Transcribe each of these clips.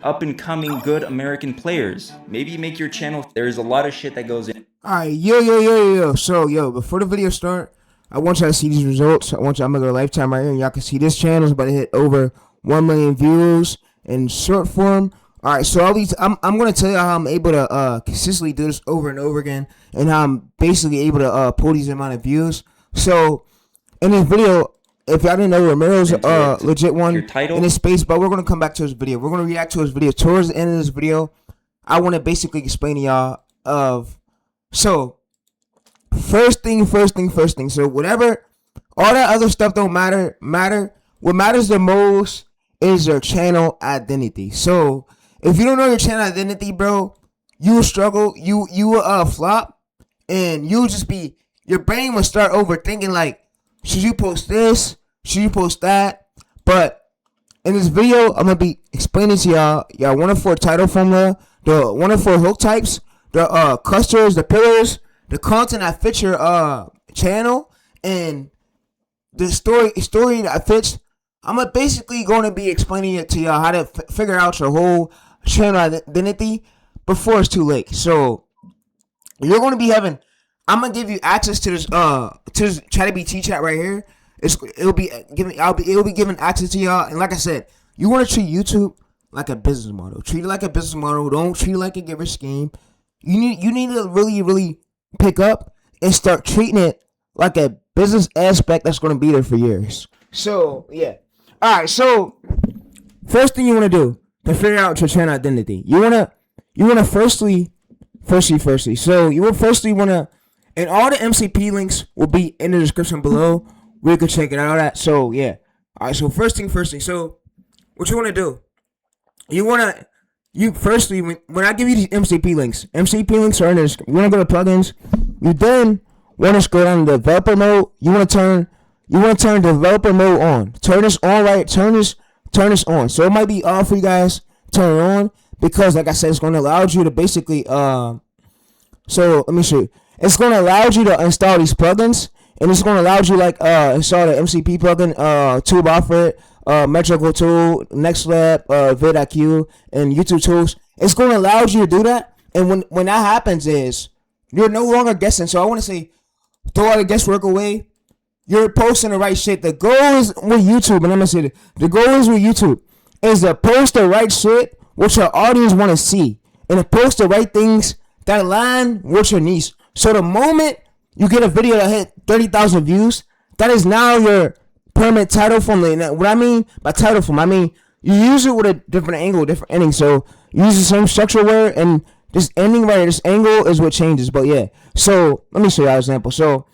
up and coming good American players. Maybe make your channel. There's a lot of shit that goes in. Alright, yo. So, before the video start, I want y'all to see these results. I want y'all to make a lifetime right here. And y'all can see this channel is about to hit over 1 million views in short form. Alright, so I'm gonna tell you how I'm able to consistently do this over and over again, and how I'm basically able to pull these amount of views. So in this video, if y'all didn't know, Romero's legit one in his space, but we're gonna come back to his video. We're gonna react to his video towards the end of this video. I want to basically explain to y'all so first thing. So whatever, all that other stuff don't matter. What matters the most is your channel identity. So if you don't know your channel identity, bro, you will struggle. You will flop, and you'll just be, your brain will start overthinking, like, should you post this? Should you post that? But in this video, I'm gonna be explaining to y'all 1 of 4 title formula, the 1 of 4 hook types, the clusters, the pillars, the content that fits your channel, and the story that fits. I'm basically going to be explaining it to y'all how to figure out your whole channel identity before it's too late. So you're going to be having, I'm gonna give you access to this ChatGPT chat right here. It'll be giving access to y'all. And like I said, you want to treat YouTube like a business model. Treat it like a business model. Don't treat it like a giver scheme. You need to really pick up and start treating it like a business aspect that's going to be there for years. So yeah. All right. So first thing you want to do to figure out your channel identity, you wanna firstly. So you will firstly want to, and all the MCP links will be in the description below, where you can check it out at. So yeah. All right. So first thing. So what you want to do, you firstly, when I give you these MCP links are in this. You want to go to plugins. You then want to scroll down to developer mode. You want to turn developer mode on. Turn this on, right? Turn this on. So it might be off for you guys. Turn it on, because like I said, it's going to allow you to basically so let me show you. It's going to allow you to install these plugins, and it's going to allow you, like, install the MCP plugin, TubeOffer, Metrical Tool, NextLab, vidIQ, and YouTube Tools. It's going to allow you to do that. And when that happens, is you're no longer guessing. So I want to say, throw all the guesswork away. You're posting the right shit. The goal is with YouTube, and I'm gonna say the goal is with YouTube is to post the right shit which your audience want to see, and to post the right things that align with your niche. So the moment you get a video that hit 30,000 views, that is now your permanent title formula. Now, what I mean by title formula, I mean you use it with a different angle, different ending. So you use the same structure word, and this ending right here, this angle is what changes. But yeah, so let me show you an example. So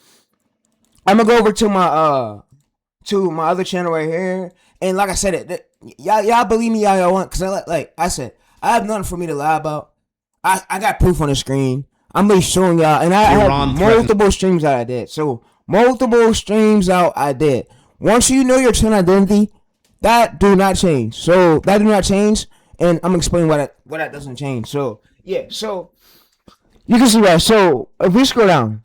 I'm gonna go over to my other channel right here, and like I said, y'all believe me, y'all want, because like I said, I have nothing for me to lie about. I got proof on the screen. I'm really showing y'all, and I have multiple streams that I did. So multiple streams out I did. Once you know your channel identity, that do not change. So that do not change, and I'm explaining why that doesn't change. So yeah, so you can see that. So if we scroll down,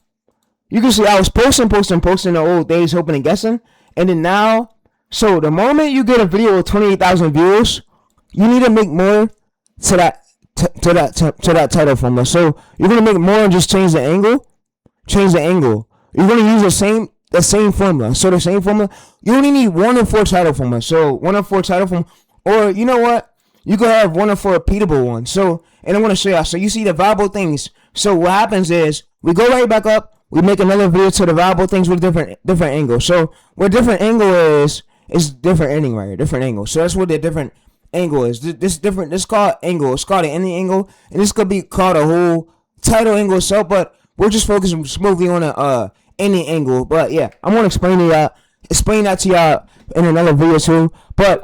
you can see I was posting the old days, hoping and guessing, and then now. So the moment you get a video with 28,000 views, you need to make more to that title formula. So you're gonna make more and just change the angle. You're gonna use the same formula. So the same formula. You only need 1 of 4 title formula. So 1 of 4 title formula, or you know what? You could have 1 of 4 repeatable ones. So, and I'm gonna show y'all. So you see the valuable things. So what happens is we go right back up. We make another video to the valuable things with different angles. So what different angle is different ending right here. Different angle. So that's what the different angle is. This different. This called angle. It's called an ending angle, and this could be called a whole title angle itself. But we're just focusing smoothly on a ending angle. But yeah, I'm gonna explain that to y'all in another video too. But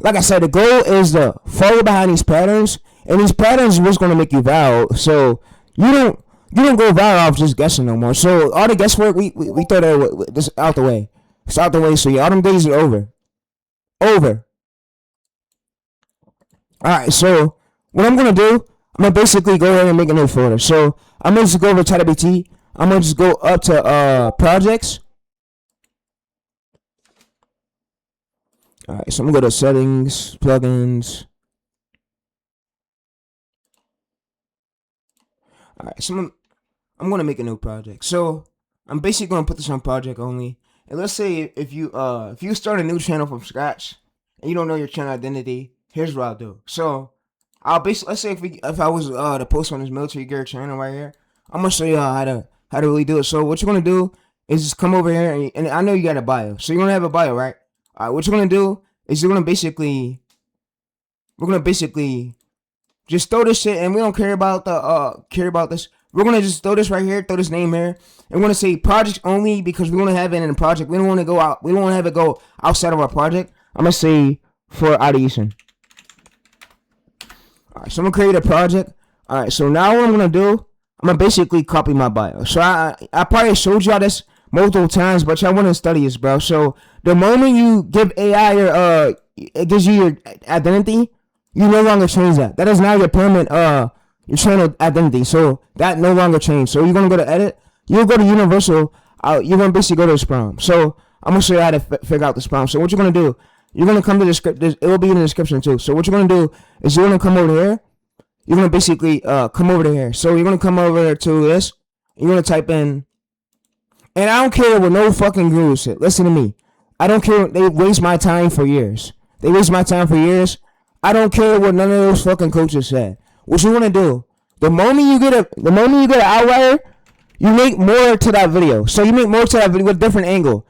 like I said, the goal is to follow behind these patterns, and these patterns are what's gonna make you viral. So you don't go viral off just guessing no more. So all the guesswork we throw that this out the way. It's out the way. So yeah, all them days are over. Alright, so what I'm gonna do, I'm gonna basically go ahead and make a new folder. So I'm gonna just go over to ChatGPT. I'm gonna just go up to projects. Alright, so I'm gonna go to settings, plugins. All right, so I'm gonna make a new project. So I'm basically gonna put this on project only. And let's say if you start a new channel from scratch and you don't know your channel identity, here's what I'll do. So I'll basically, let's say if I was to post on this military gear channel right here, I'm gonna show you how to really do it. So what you're gonna do is just come over here and I know you got a bio, so you're gonna have a bio, right? All right, what you're gonna do is we're gonna basically just throw this shit, and we don't care about this. We're gonna just throw this right here, throw this name here, and we're gonna say project only because we want to have it in a project. We don't want to go out. We don't want to have it go outside of our project. I'm gonna say for ideation. All right, so I'm gonna create a project. All right, so now what I'm gonna do, I'm gonna basically copy my bio. So I probably showed y'all this multiple times, but y'all want to study this, bro. So the moment you give AI your it gives you your identity, you no longer change that. That is now your permanent your channel identity. So that no longer changed. So you're gonna go to edit. You'll go to universal. You're gonna basically go to this prompt. So I'm gonna show you how to figure out this prompt. So what you're gonna do, you're gonna come to the script. It will be in the description too. So what you're gonna do is you're gonna come over here. You're gonna basically come over to here. So you're gonna come over to this. You're gonna type in, and I don't care what no fucking guru shit. Listen to me. I don't care. They waste my time for years. They waste my time for years. I don't care what none of those fucking coaches said. What you wanna do? The moment you get an outlier, you make more to that video. So you make more to that video with a different angle.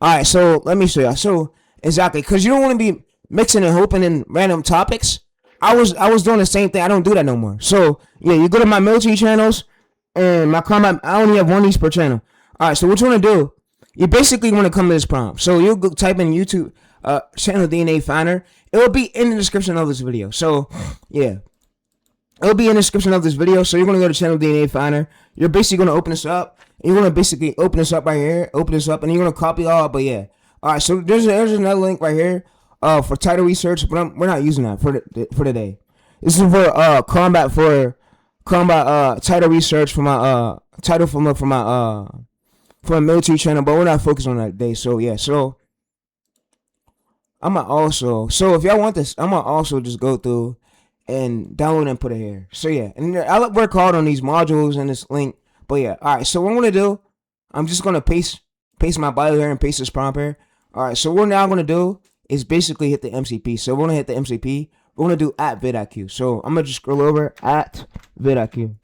All right. So let me show you. So exactly, because you don't want to be mixing and hoping in random topics. I was doing the same thing. I don't do that no more. So yeah, you go to my military channels and my combat. I only have one of these per channel. All right. So what you want to do? You basically want to come to this prompt. So you'll go type in YouTube channel DNA Finder. It will be in the description of this video. So yeah, it'll be in the description of this video. So you're gonna go to channel DNA Finder. You're basically gonna open this up. And you're gonna basically open this up right here. Open this up, and you're gonna copy all. But yeah, all right. So there's another link right here. For title research, but we're not using that for today. This is for combat title research for my title for my military channel, but we're not focused on that today. So yeah, so if y'all want this, I'm gonna also just go through and download and put it here. So yeah, and I'll work hard on these modules and this link. But yeah, all right. So what I'm gonna do, I'm just gonna paste my bio here and paste this prompt here. All right. So what we're now gonna do is basically hit the MCP. So we're gonna hit the MCP. We're gonna do @vidIQ. So I'm gonna just scroll over @vidIQ.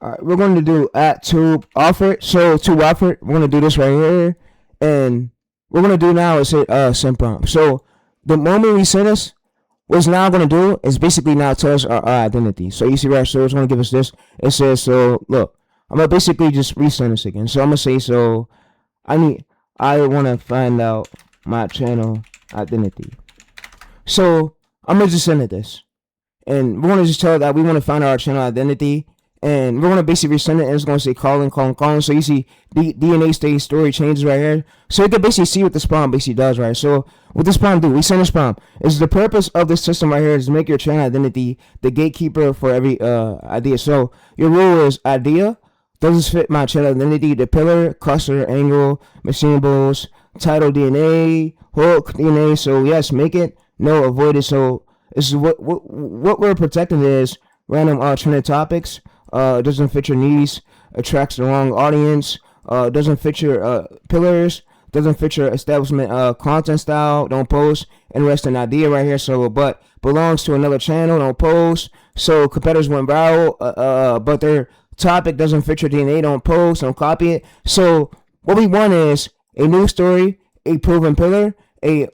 All right, we're going to do @tube offer. So to offer, we're gonna do this right here, and what we're gonna do now is hit send prompt. So the moment we send this, what it's now going to do is basically now tell us our identity. So you see right, so it's going to give us this. It says, so look, I'm going to basically just resend this again. So I'm going to say, so I want to find out my channel identity. So I'm going to just send it this. And we're going to just tell it that we want to find out our channel identity. And we're going to basically resend it, and it's going to say calling. So you see the DNA stage story changes right here. So you can basically see what this prompt basically does, right? So what this prompt do, we send this prompt. Is the purpose of this system right here is to make your channel identity the gatekeeper for every idea. So your rule is idea, does this fit my channel identity? The pillar, cluster, angle, machine bulls, title DNA, hook DNA. So yes, make it. No, avoid it. So this is what we're protecting is random trending topics. Doesn't fit your needs, attracts the wrong audience, doesn't fit your pillars, doesn't fit your establishment content style, don't post, interesting idea right here, so but belongs to another channel, don't post, so competitors went viral, but their topic doesn't fit your DNA, don't post, don't copy it. So what we want is a news story, a proven pillar, a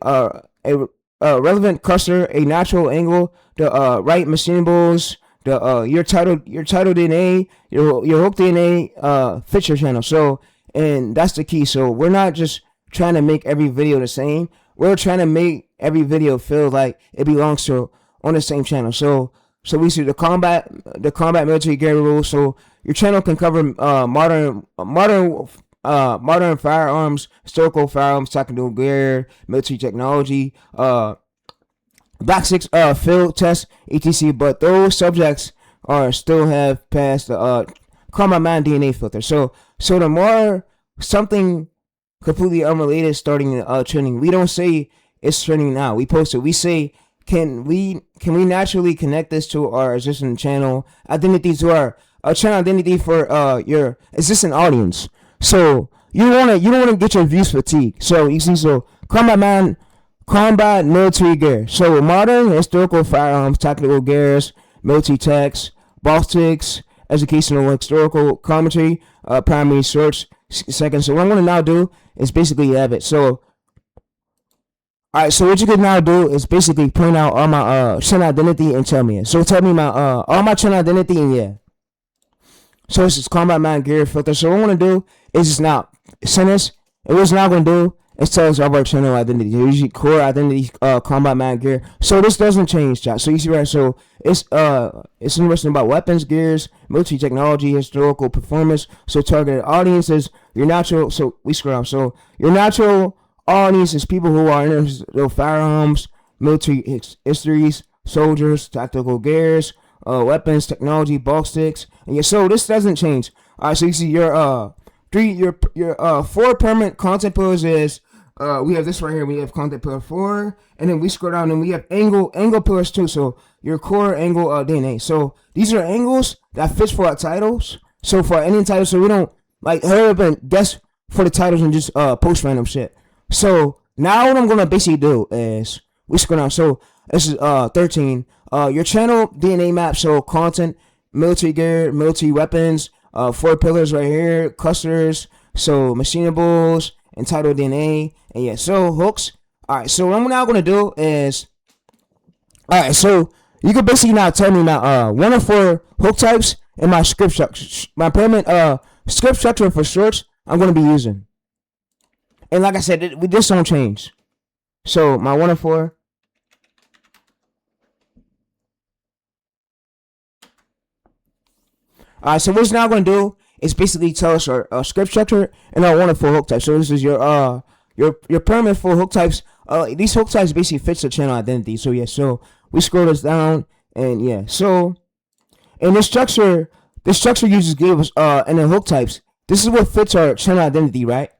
relevant cluster, a natural angle, the right machine bulls, the your title DNA, your hook DNA fits your channel. So, and that's the key. So we're not just trying to make every video the same. We're trying to make every video feel like it belongs to on the same channel. So we see the combat military gear rules. So your channel can cover modern firearms, historical firearms, tactical gear, military technology, Black 6 field test, etc. But those subjects are still have passed the combat mind DNA filter. So So the more something completely unrelated starting trending, we don't say it's trending now. We post it. We say, can we naturally connect this to our existing channel identity, to our channel identity for your existing audience. So you don't wanna get your views fatigued. So you see, so combat military gear. So modern historical firearms, tactical gears, military techs, ballistics, educational historical commentary, primary source. Second. So what I'm gonna now do is basically have it. So alright, so what you can now do is basically point out all my channel identity and tell me it. So tell me my all my channel identity and yeah. So this is combat man gear filter. So what I'm gonna do is just now send this, and what it's now gonna do is tell us our channel identity. Usually core identity, combat man gear. So this doesn't change, chat. So you see right, so it's interesting about weapons, gears, military technology, historical performance. So targeted audiences, your natural, so we scroll down. So your natural audience is people who are interested in firearms, military histories, soldiers, tactical gears, weapons, technology, ballistics, and yeah. So this doesn't change. All right. So you see your four permanent content pillars is we have this right here. We have content pillar 4, and then we scroll down and we have angle pillars too. So your core angle DNA. So these are angles that fits for our titles. So for any title, so we don't like hurry up and guess for the titles and just post random shit. So now what I'm gonna basically do is we scroll down. So this is 13. Your channel DNA map. So content, military gear, military weapons. 4 pillars right here. Clusters. So machineables, entitled DNA, and yeah. So hooks. All right. So what I'm now gonna do is, all right. So you can basically now tell me my 1 of 4 hook types and my script structure, my permanent script structure for shorts I'm gonna be using. And like I said, this don't change. So my 1 of 4. Alright, so what it's now going to do is basically tell us our script structure and our 1 of 4 hook types. So this is your permanent 4 hook types. These hook types basically fits the channel identity. So yeah, so we scroll this down and yeah. So in this structure you just gave us and the hook types. This is what fits our channel identity, right?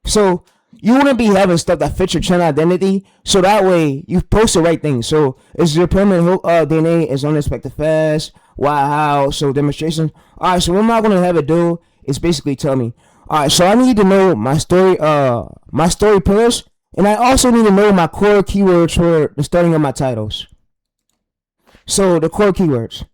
So you wouldn't be having stuff that fits your channel identity, so that way you post the right thing. So is your permanent hook DNA is unexpected fast, why, how, so demonstration. All right, so what I'm not gonna have it do is basically tell me. All right, so I need to know my story pillars, and I also need to know my core keywords for the starting of my titles. So the core keywords.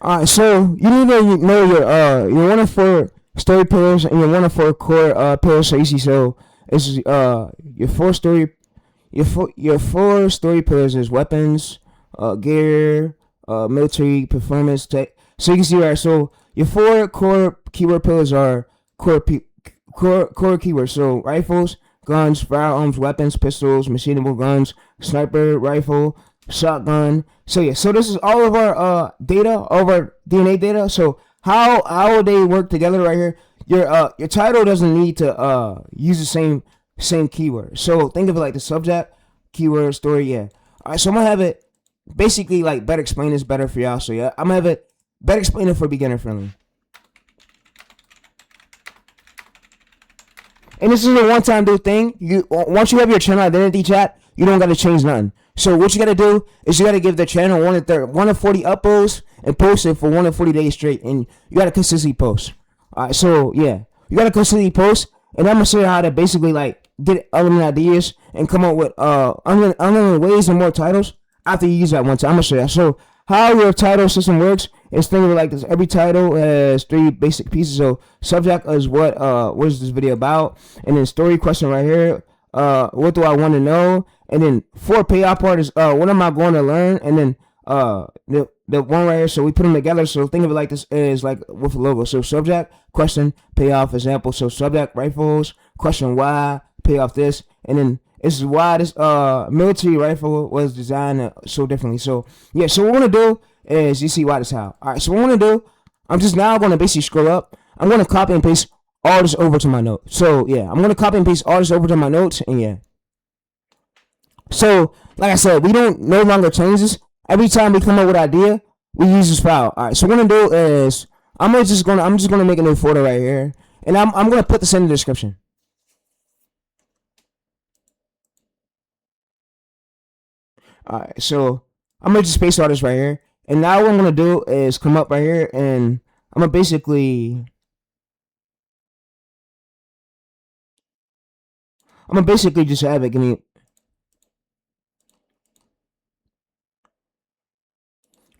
Alright, so you need to know your 1 of 4 story pillars and your 1 of 4 core pillars. So easy. So this is your 4 story pillars is weapons, gear, military performance tech. So you can see right. So your 4 core keyword pillars are core keywords. So rifles, guns, firearms, weapons, pistols, machinable guns, sniper rifle, shotgun. So yeah, so this is all of our data, all of our DNA data. So how they work together right here. Your title doesn't need to use the same keyword. So think of it like the subject, keyword, story. Yeah. All right. So I'm gonna have it basically like better explain this better for y'all. So yeah, I'm gonna have it better explain it for beginner friendly. And this is a one-time do thing. Once you have your channel identity, chat, you don't gotta change nothing. So what you gotta do is you gotta give the channel 1 of 40 uploads and post it for 1 of 40 days straight, and you gotta consistently post. All right, so yeah, you gotta consistently post, and I'm gonna show you how to basically like get other ideas and come up with unlimited ways and more titles after you use that one time. I'm gonna show you. So how your title system works is think of it like this. Every title has 3 basic pieces. So subject is what is this video about, and then story question right here. What do I want to know? And then 4 payoff part is what am I going to learn? And then the one right here, so we put them together. So think of it like this is like with a logo. So subject, question, payoff, example. So subject, rifles, question why, payoff this, and then It's why this military rifle was designed so differently. So yeah, so what we're gonna do is, you see why this how. All right, so what I'm gonna do, I'm just now gonna basically scroll up. I'm gonna copy and paste all this over to my notes. So yeah, I'm gonna copy and paste all this over to my notes, and yeah. So like I said, we don't no longer change this. Every time we come up with an idea, we use this file. All right, so what I'm gonna do is I'm just gonna make a new folder right here, and I'm gonna put this in the description. All right, so I'm gonna just paste all this right here, and now what I'm gonna do is come up right here, and I'm gonna basically just have it. Give me.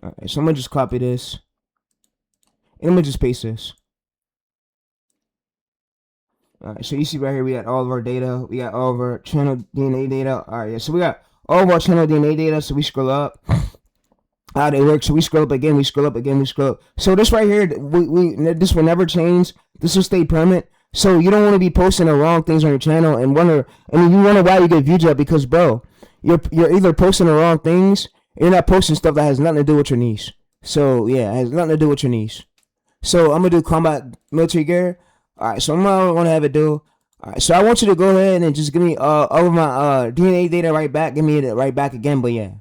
All right, so I'm gonna just copy this, and I'm gonna just paste this. All right, so you see right here, we got all of our data. We got all of our channel DNA data. All right, yeah, so we got all of our channel DNA data. So we scroll up. How they work? So we scroll up again. We scroll up again. We scroll up. So this right here, this will never change. This will stay permanent. So you don't want to be posting the wrong things on your channel and you wonder why you get views up, because bro, you're either posting the wrong things. You're not posting stuff that has nothing to do with your niche. So yeah, it has nothing to do with your niche. So I'm gonna do combat military gear. All right, so I'm gonna have it do. All right, so I want you to go ahead and just give me all of my DNA data right back. Give me it right back again. But yeah.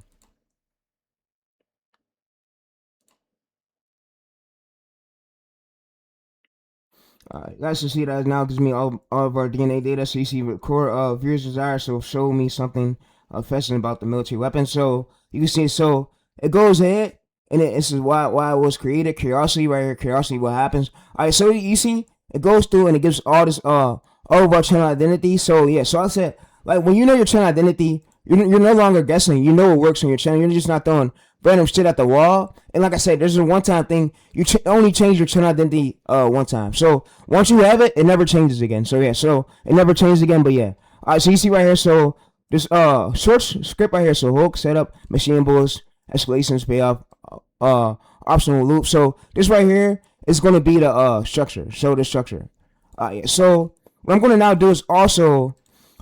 Guys, you see that now gives me all of our DNA data. So you see record viewers desire, so show me something fascinating about the military weapon. So you can see, so it goes ahead, and this is why it was created. Curiosity right here, curiosity, what happens. All right, so you see it goes through and it gives all this all of our channel identity. So yeah, so I said, like, when you know your channel identity, you're no longer guessing. You know what works on your channel. You're just not throwing random shit at the wall. And like I said, there's a one-time thing. You only change your channel identity one time. So once you have it, it never changes again. So yeah, so it never changes again. But yeah, all right. So you see right here. So this short script right here. So hook, setup, machine bullets, escalations, payoff, optional loop. So this right here is going to be the structure. Show the structure. Yeah. So what I'm going to now do is also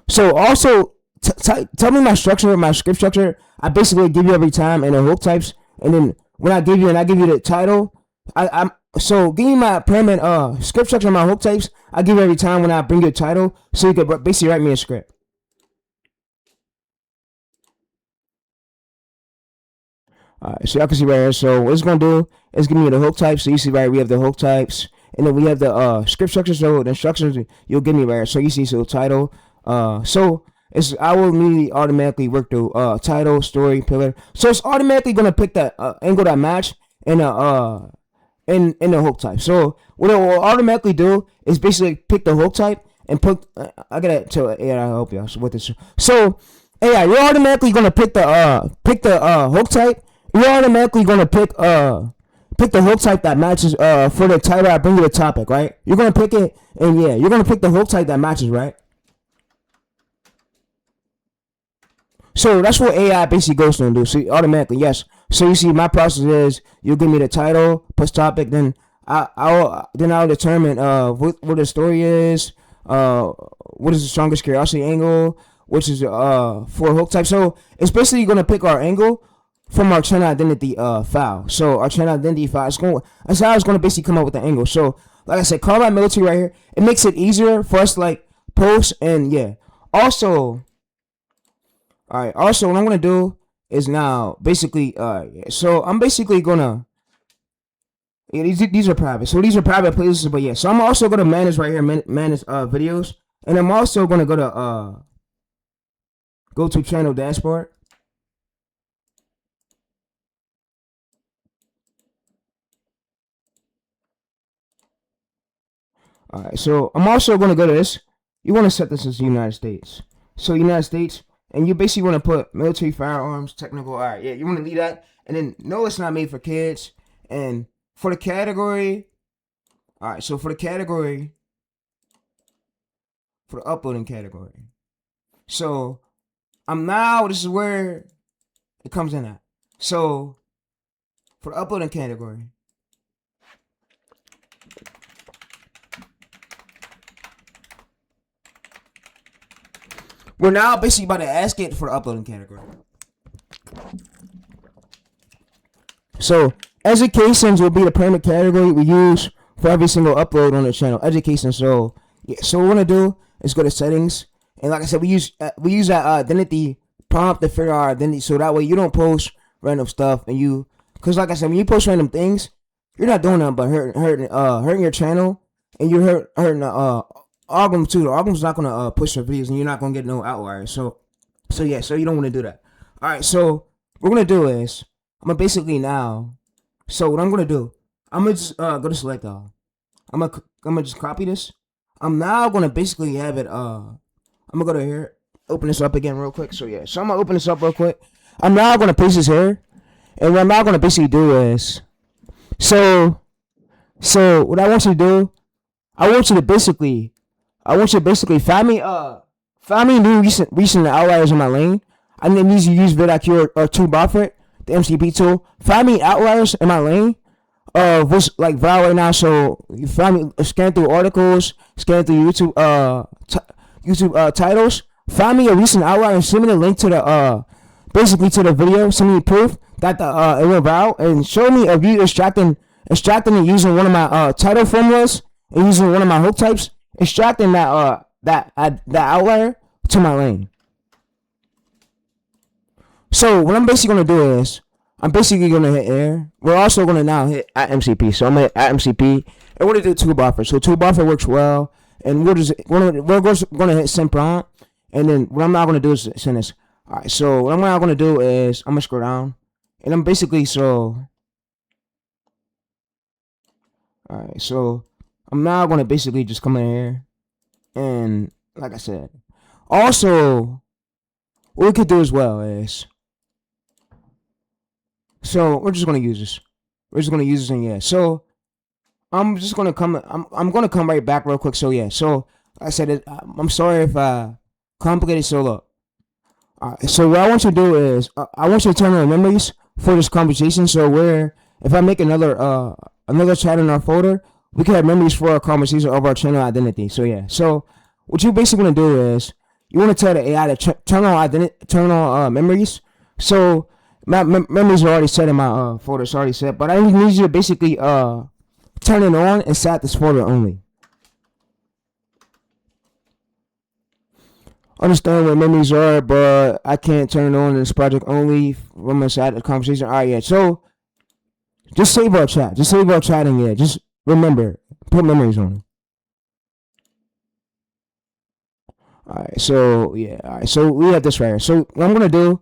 tell me my structure, my script structure. I basically give you every time and the hook types, and then when I give you the title, I'm so give me my permanent script structure and my hook types. I give you every time when I bring you a title, so you can basically write me a script. So y'all can see right here. So what it's gonna do is give me the hook types. So you see right, we have the hook types, and then we have the script structure. So the instructions you'll give me right here. So you see, so title. So I will immediately automatically work through title, story, pillar. So it's automatically gonna pick that angle that match in the hook type. So what it will automatically do is basically pick the hook type and put. I gotta tell AI I help you with this. So AI, you're automatically gonna pick the hook type. You're automatically gonna pick the hook type that matches for the title I bring you the topic, right? You're gonna pick it, and yeah, you're gonna pick the hook type that matches, right? So that's what AI basically goes through and do. So automatically, yes. So you see, my process is you give me the title plus topic, then I'll determine what the story is, what is the strongest curiosity angle, which is for hook type. So it's basically gonna pick our angle from our channel identity file. So our channel identity file that's how it's gonna basically come up with the angle. So like I said, combat military right here, it makes it easier for us to like post, and yeah. Also, all right. Also, what I'm gonna do is now basically, so I'm basically gonna. Yeah, these are private. So these are private places, but yeah. So I'm also gonna manage right here, manage videos, and I'm also gonna go to channel dashboard. All right. So I'm also gonna go to this. You want to set this as United States. So United States, and you basically want to put military firearms, technical. All right. Yeah, you want to leave that, and then no, it's not made for kids, and for the category. All right, so for the uploading category. So this is where it comes in at. So for the uploading category, We're now basically about to ask it for the uploading category. So educations will be the primary category we use for every single upload on the channel. Education. So yeah. So what we're gonna do is go to settings, and like I said, we use that identity prompt to figure out our identity, so that way you don't post random stuff, and because like I said, when you post random things, you're not doing nothing but hurting your channel, and you're hurting the algorithm too. The algorithm's not gonna push your videos, and you're not gonna get no outliers. So yeah. So you don't want to do that. All right. So what we're gonna do is I'm gonna basically now. So what I'm gonna do, I'm gonna just go to select all. I'm gonna just copy this. I'm now gonna basically have it. I'm gonna go to here, open this up again real quick. So yeah. So I'm gonna open this up real quick. I'm now gonna paste this here, and what I'm now gonna basically do is, so what I want you to do, I want you to basically find me new recent outliers in my lane. I need to use vidIQ or TubeBuffer, the MCP tool. Find me outliers in my lane of what's like viral right now. So you find me, scan through articles, scan through YouTube titles. Find me a recent outlier and send me the link to the basically to the video. Send me proof that it went viral, and show me a view extracting and using one of my title formulas and using one of my hook types, extracting that outlier to my lane. So what I'm basically gonna do is I'm basically gonna hit air. We're also gonna now hit at MCP. So I'm gonna hit at MCP, and we're gonna do TubeBuffer. So TubeBuffer works well, and we're gonna hit send prompt, and then what I'm now gonna do is send this. All right. So what I'm now gonna do is I'm gonna scroll down, and I'm basically All right. So I'm now gonna basically just come in here, and like I said, also what we could do as well is. So we're just gonna use this. And yeah. So I'm just gonna come. I'm gonna come right back real quick. So yeah. So I said I'm sorry if I complicated. So look. So what I want you to do is I want you to turn on memories for this conversation. So where if I make another chat in our folder, we can have memories for our conversation of our channel identity. So yeah. So what you basically want to do is you want to tell the AI to turn on memories. So my memories are already set in my folder. It's already set, but I need you to basically turn it on and set this folder only. Understand what memories are, but I can't turn it on in this project only from inside the conversation. All right, yeah. So just save our chat. And yeah, just remember, put memories on it. All right, so yeah. All right, so we have this right here. So what I'm gonna do,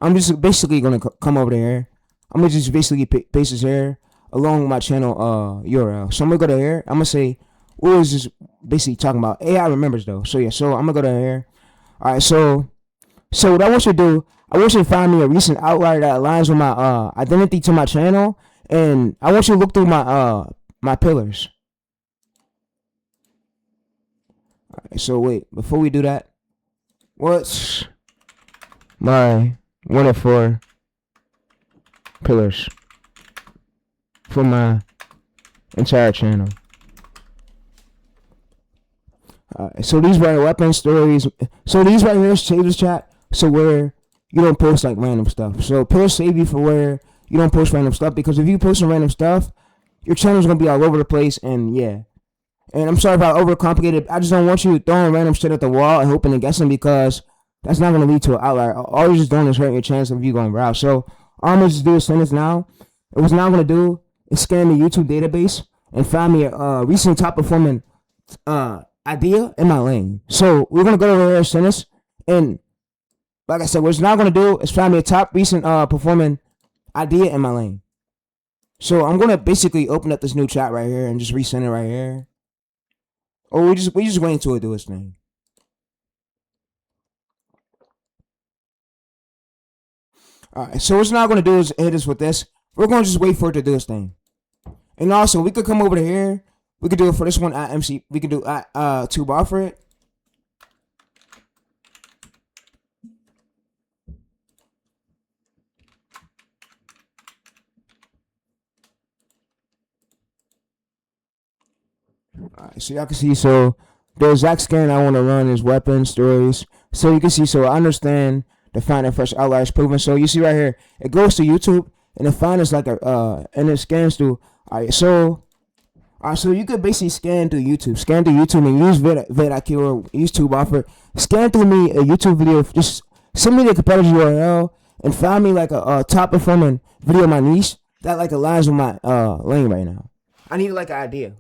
I'm just basically gonna come over there. I'm gonna just basically paste this here along with my channel URL. So I'm gonna go to here. I'm gonna say what was this basically talking about? AI remembers though. So yeah. So I'm gonna go to here. All right. So what I want you to do, I want you to find me a recent outlier that aligns with my identity to my channel, and I want you to look through my pillars. All right. So wait, before we do that, what's my 1 of 4 pillars for my entire channel? So these right weapon stories. So these right here save this chat. So where you don't post like random stuff. So pillars save you for where you don't post random stuff, because if you post some random stuff, your channel's gonna be all over the place. And yeah. And I'm sorry if I overcomplicated. I just don't want you throwing random shit at the wall and hoping and guessing, because that's not going to lead to an outlier. All you're just doing is hurting your chance of you going viral. So all I'm going to just do is send this now. And what I'm going to do is scan the YouTube database and find me a recent top performing idea in my lane. So we're going to go over there and send this. And like I said, what it's now going to do is find me a top recent performing idea in my lane. So I'm going to basically open up this new chat right here and just resend it right here. Or we just wait until it do its thing. Alright, so what's now going to do is hit us with this. We're going to just wait for it to do its thing. And also, we could come over to here. We could do it for this one at MC. We could do at TubeBuffer it. Alright, so y'all can see, so the exact scan I want to run is weapon stories. So you can see, so I understand the find and fresh outliers proven. So you see right here, it goes to YouTube and it finds like and it scans through. Alright, so you could basically scan through YouTube and use vidIQ or use TubeOffer. Scan through me a YouTube video, just send me the competitor's URL and find me like a top performing video in my niche that like aligns with my lane right now. I need like an idea.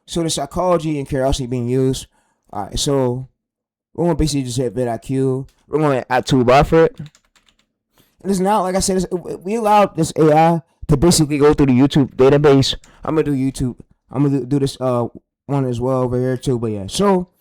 So the psychology and curiosity being used. Alright, so we're gonna basically just hit vidIQ. We're gonna add TubeOffer. And it's now, like I said, we allowed this AI to basically go through the YouTube database. I'm gonna do YouTube. I'm gonna do this one as well over here too. But yeah, so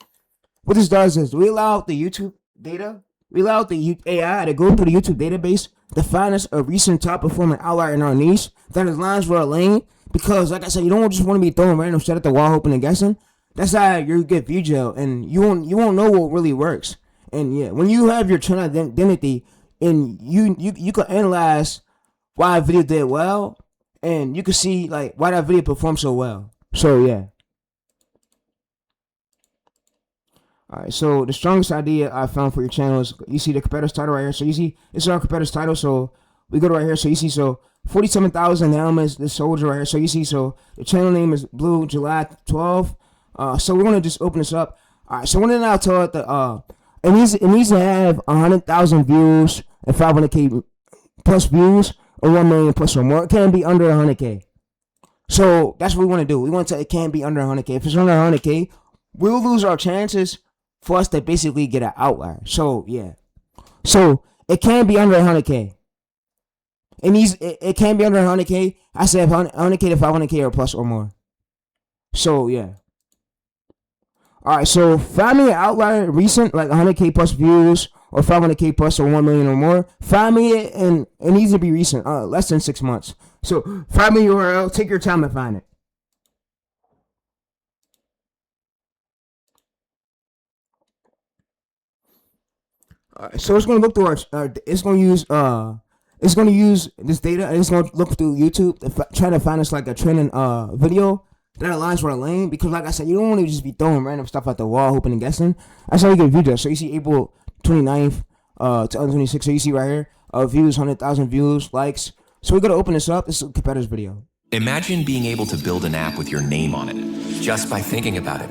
what this does is we allow the YouTube data. We allow the AI to go through the YouTube database to find us a recent top performing outlier in our niche that aligns with our lane. Because, like I said, you don't just want to be throwing random shit at the wall, hoping and guessing. That's how you get view jail, and you won't know what really works. And yeah, when you have your channel identity, and you can analyze why a video did well, and you can see like why that video performed so well. So yeah. Alright, so the strongest idea I found for your channel is, you see the competitor's title right here. So you see it's our competitor's title. So we go to right here. So you see, so 47,000 the elements, this soldier right here. So you see, so the channel name is Blue July 12. So we're gonna just open this up. Alright, so we're gonna now tell it that it needs to have 100,000 views and 500k plus views, or 1 million plus or more. It can't be under 100k. So that's what we want to do. We want to, it can't be under 100k. If it's under 100k, we'll lose our chances for us to basically get an outlier. So yeah. So it can't be under 100k. It can't be under 100k. I said 100k to 500k or plus or more. So yeah. Alright, so find me an outlier recent, like 100k plus views, or 500k plus, or 1 million or more. Find me it, and it needs to be recent, less than 6 months. So find me URL, take your time and find it. Alright, so it's gonna look through it's gonna use this data, and it's gonna look through YouTube to try to find us like a trending video that aligns with our lane. Because like I said, you don't want to just be throwing random stuff at the wall, hoping and guessing. That's how you get view jail. So you see April 29th to 2026. So you see right here, views, 100,000 views, likes. So we're gonna open this up. This is a competitor's video. Imagine being able to build an app with your name on it, just by thinking about it.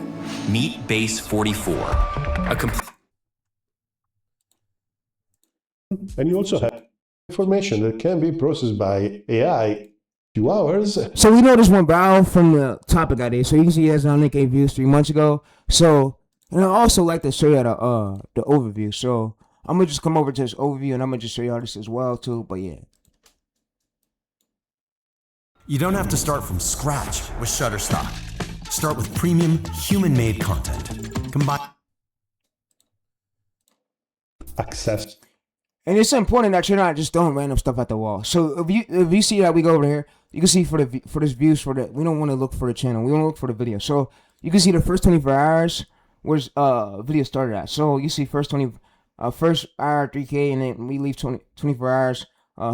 Meet Base 44, a complete. And you also have information that can be processed by AI 2 hours. So we know this one viral from the topic idea. So you can see it has 100k views 3 months ago. So, and I also like to show you the overview. So I'm gonna just come over to this overview, and I'm gonna just show you all this as well too. But yeah. You don't have to start from scratch with Shutterstock. Start with premium, human-made content. Combine Access. And it's important that you're not just throwing random stuff at the wall. So if you see that we go over here, you can see for this views we don't want to look for the channel. We want to look for the video. So you can see the first 24 hours where's video started at. So you see first hour 3k, and then we leave 24 hours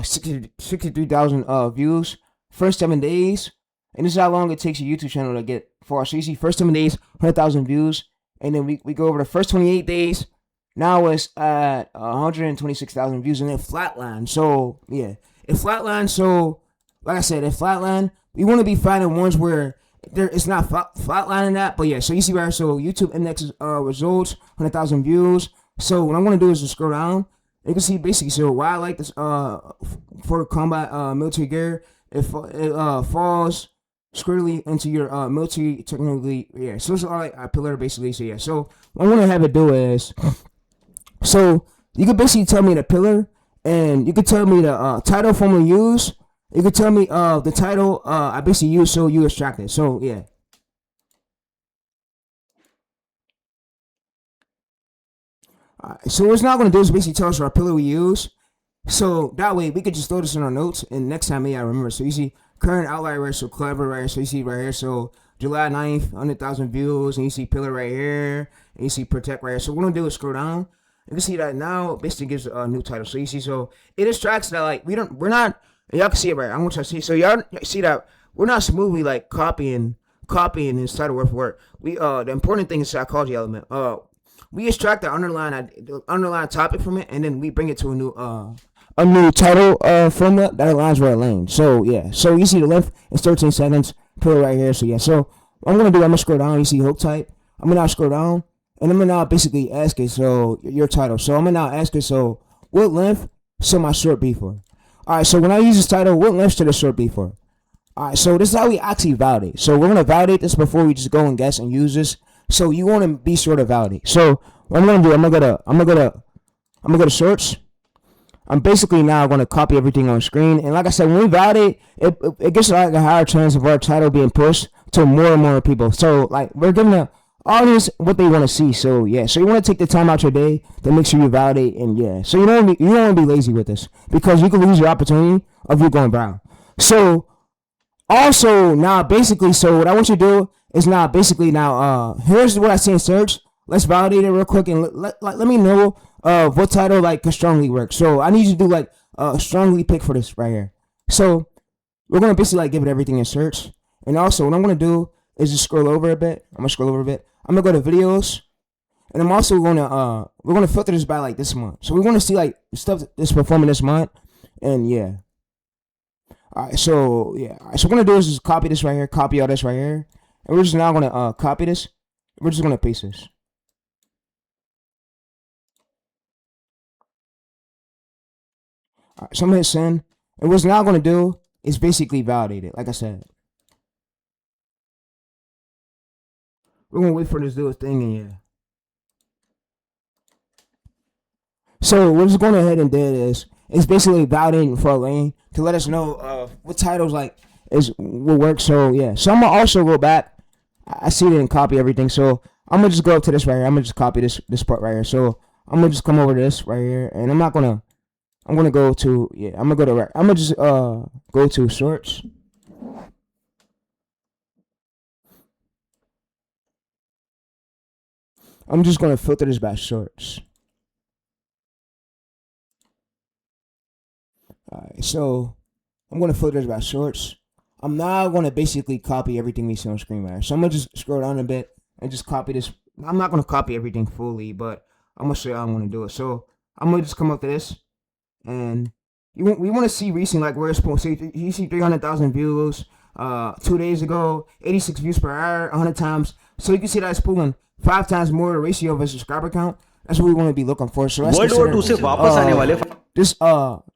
63,000 views. First 7 days, and this is how long it takes your YouTube channel to get far. So you see first 7 days 100,000 views, and then we go over the first 28 days. Now it's at 126,000 views, and then flatline. So yeah, it flatline. So like I said, it flatline. We want to be finding ones where it's not flatlining that. But yeah, so you see right. So YouTube indexes results 100,000 views. So what I'm gonna do is just scroll down. You can see basically. So why I like this for combat military gear, it falls squarely into your military technically. Yeah. So it's all like a pillar basically. So yeah. So what I'm gonna have it do is. So you can basically tell me the pillar, and you can tell me the title formerly used. You can tell me the title I basically used, so you extract it. So yeah. So what it's not gonna do is basically tell us our pillar we use. So that way we could just throw this in our notes, and next time I remember. So you see current outlier right, so clever right. So you see right here. So July 9th, 100,000 views, and you see pillar right here, and you see protect right here. So what I'm gonna do is scroll down. You can see that now it basically gives a new title. So you see, so it extracts that like we're not. Y'all can see it right. I want y'all to see. So y'all see that we're not smoothly like copying his title word for word. We the important thing is psychology element. we extract the underlying topic from it, and then we bring it to a new title formula that aligns with our lane. So yeah, so you see the length is 13 seconds. Put it right here. So yeah, so what I'm gonna scroll down. You see hook type. I'm gonna now scroll down, and I'm gonna now basically ask it. So your title. So I'm gonna now ask it. So what length should my short be for? All right. So when I use this title, what length should the short be for? All right. So this is how we actually validate. So we're gonna validate this before we just go and guess and use this. So you want to be sure to validate. So what I'm gonna do, I'm gonna go to search. I'm basically now going to copy everything on screen. And like I said, when we validate, it gets like a higher chance of our title being pushed to more and more people. So like we're giving the audience what they want to see. So yeah, so you want to take the time out your day to make sure you validate. And yeah, so you don't want to be lazy with this, because you can lose your opportunity of you going viral. So also now basically, so what I want you to do is now basically now here's what I see in search. Let's validate it real quick and let me know what title like can strongly work. So I need you to do like strongly pick for this right here. So we're gonna basically like give it everything in search. And also what I'm gonna do is just scroll over a bit. I'm gonna go to videos, and I'm also gonna we're gonna filter this by like this month. So we want to see like stuff that's performing this month. And yeah. Alright, so yeah. Alright, so what we're gonna do is just copy this right here, copy all this right here. And we're just now gonna copy this. We're just gonna paste this. Alright, so I'm gonna hit send. And what's now gonna do is basically validate it, like I said. We're gonna wait for this to do its thing, and yeah. So what it's going ahead and did is it's basically validating for a lane to let us know what titles like will work. So yeah. So I'm gonna also go back. I see it and copy everything. So I'm gonna just go up to this right here. I'm gonna just copy this part right here. So I'm gonna just come over to this right here, and I'm gonna go to I'm gonna just go to shorts. I'm just gonna filter this by shorts. Alright, so I'm gonna filter this by shorts. I'm now gonna basically copy everything we see on screen right here. So I'm gonna just scroll down a bit and just copy this. I'm not gonna copy everything fully, but I'm gonna show you how I'm gonna do it. So I'm gonna just come up to this. And we want to see recent, like where it's supposed to see. You see 300,000 views 2 days ago, 86 views per hour, 100 times. So you can see that it's pulling 5 times more the ratio of a subscriber count. That's what we want to be looking for. So let's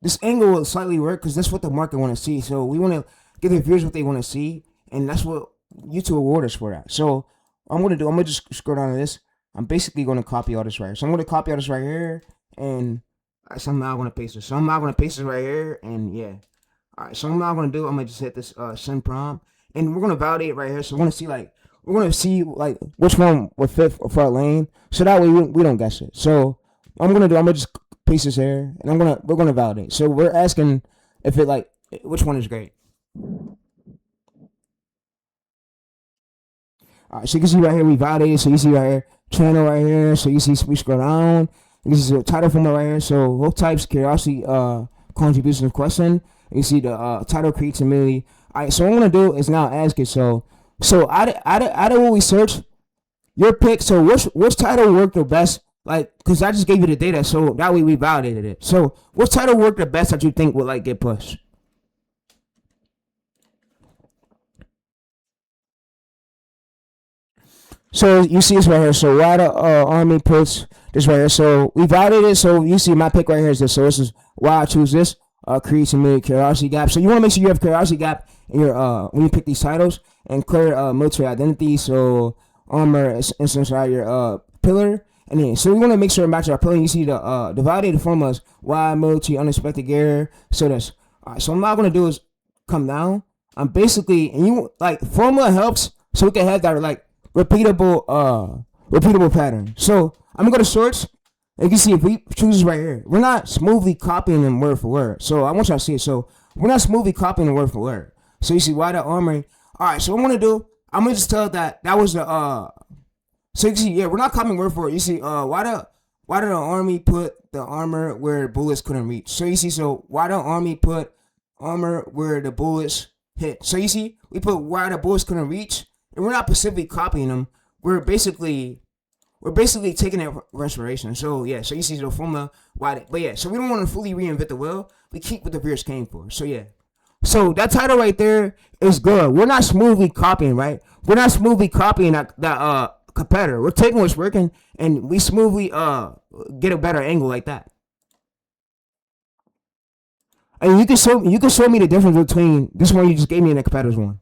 this angle will slightly work because that's what the market want to see. So we want to give the viewers what they want to see, and that's what YouTube reward us for that. So I'm gonna just scroll down to this. I'm basically gonna copy all this right here. So I'm gonna copy all this right here, and so I'm now gonna paste it. So I'm now gonna paste it right here, and yeah. Alright, so I'm now gonna just hit this send prompt, and we're gonna validate it right here. So we're gonna see like which one would fit for our lane, so that way we don't guess it. So I'm gonna just paste this here, and we're gonna validate. So we're asking if it like which one is great. Alright, so you can see right here we validated. So you see right here channel right here. So you see we scroll down. This is a title format right here. So hook types, curiosity, contribution, question. You see the title creates immediately. Alright, so what I'm gonna do is now ask it. So out of what we search, your pick. So which title worked the best? Like, cause I just gave you the data, so that way we validated it. So what title worked the best that you think would like get pushed? So you see this right here. So why the army puts this right here. So we validated. So you see my pick right here is this. So this is why I choose this. Creates a curiosity gap. So you want to make sure you have curiosity gap in your when you pick these titles, and clear military identity. So armor is inside your pillar. And then, so we want to make sure it matches our pillar. You see the validated formulas. Why military unexpected gear. So that's alright. So what I'm not gonna do is come down. I'm basically, and you like formula helps, so we can have that like repeatable pattern. So I'm gonna go to shorts. And you can see if we choose this right here, we're not smoothly copying them word for word. So I want y'all to see it. So we're not smoothly copying them word for word. So you see why the armor. Alright, so what I'm gonna do, I'm gonna just tell that was the so you see, yeah, we're not copying word for word. You see, why did the army put the armor where bullets couldn't reach? So you see, so why the army put armor where the bullets hit? So you see, we put where the bullets couldn't reach, and we're not specifically copying them. We're basically we're basically taking that restoration. So yeah, so you see the formula why, but yeah, so we don't want to fully reinvent the wheel. We keep what the viewers came for. So yeah, so that title right there is good. We're not smoothly copying, right? We're not smoothly copying that competitor. We're taking what's working and we smoothly get a better angle like that. And you can show me the difference between this one you just gave me and the competitor's one.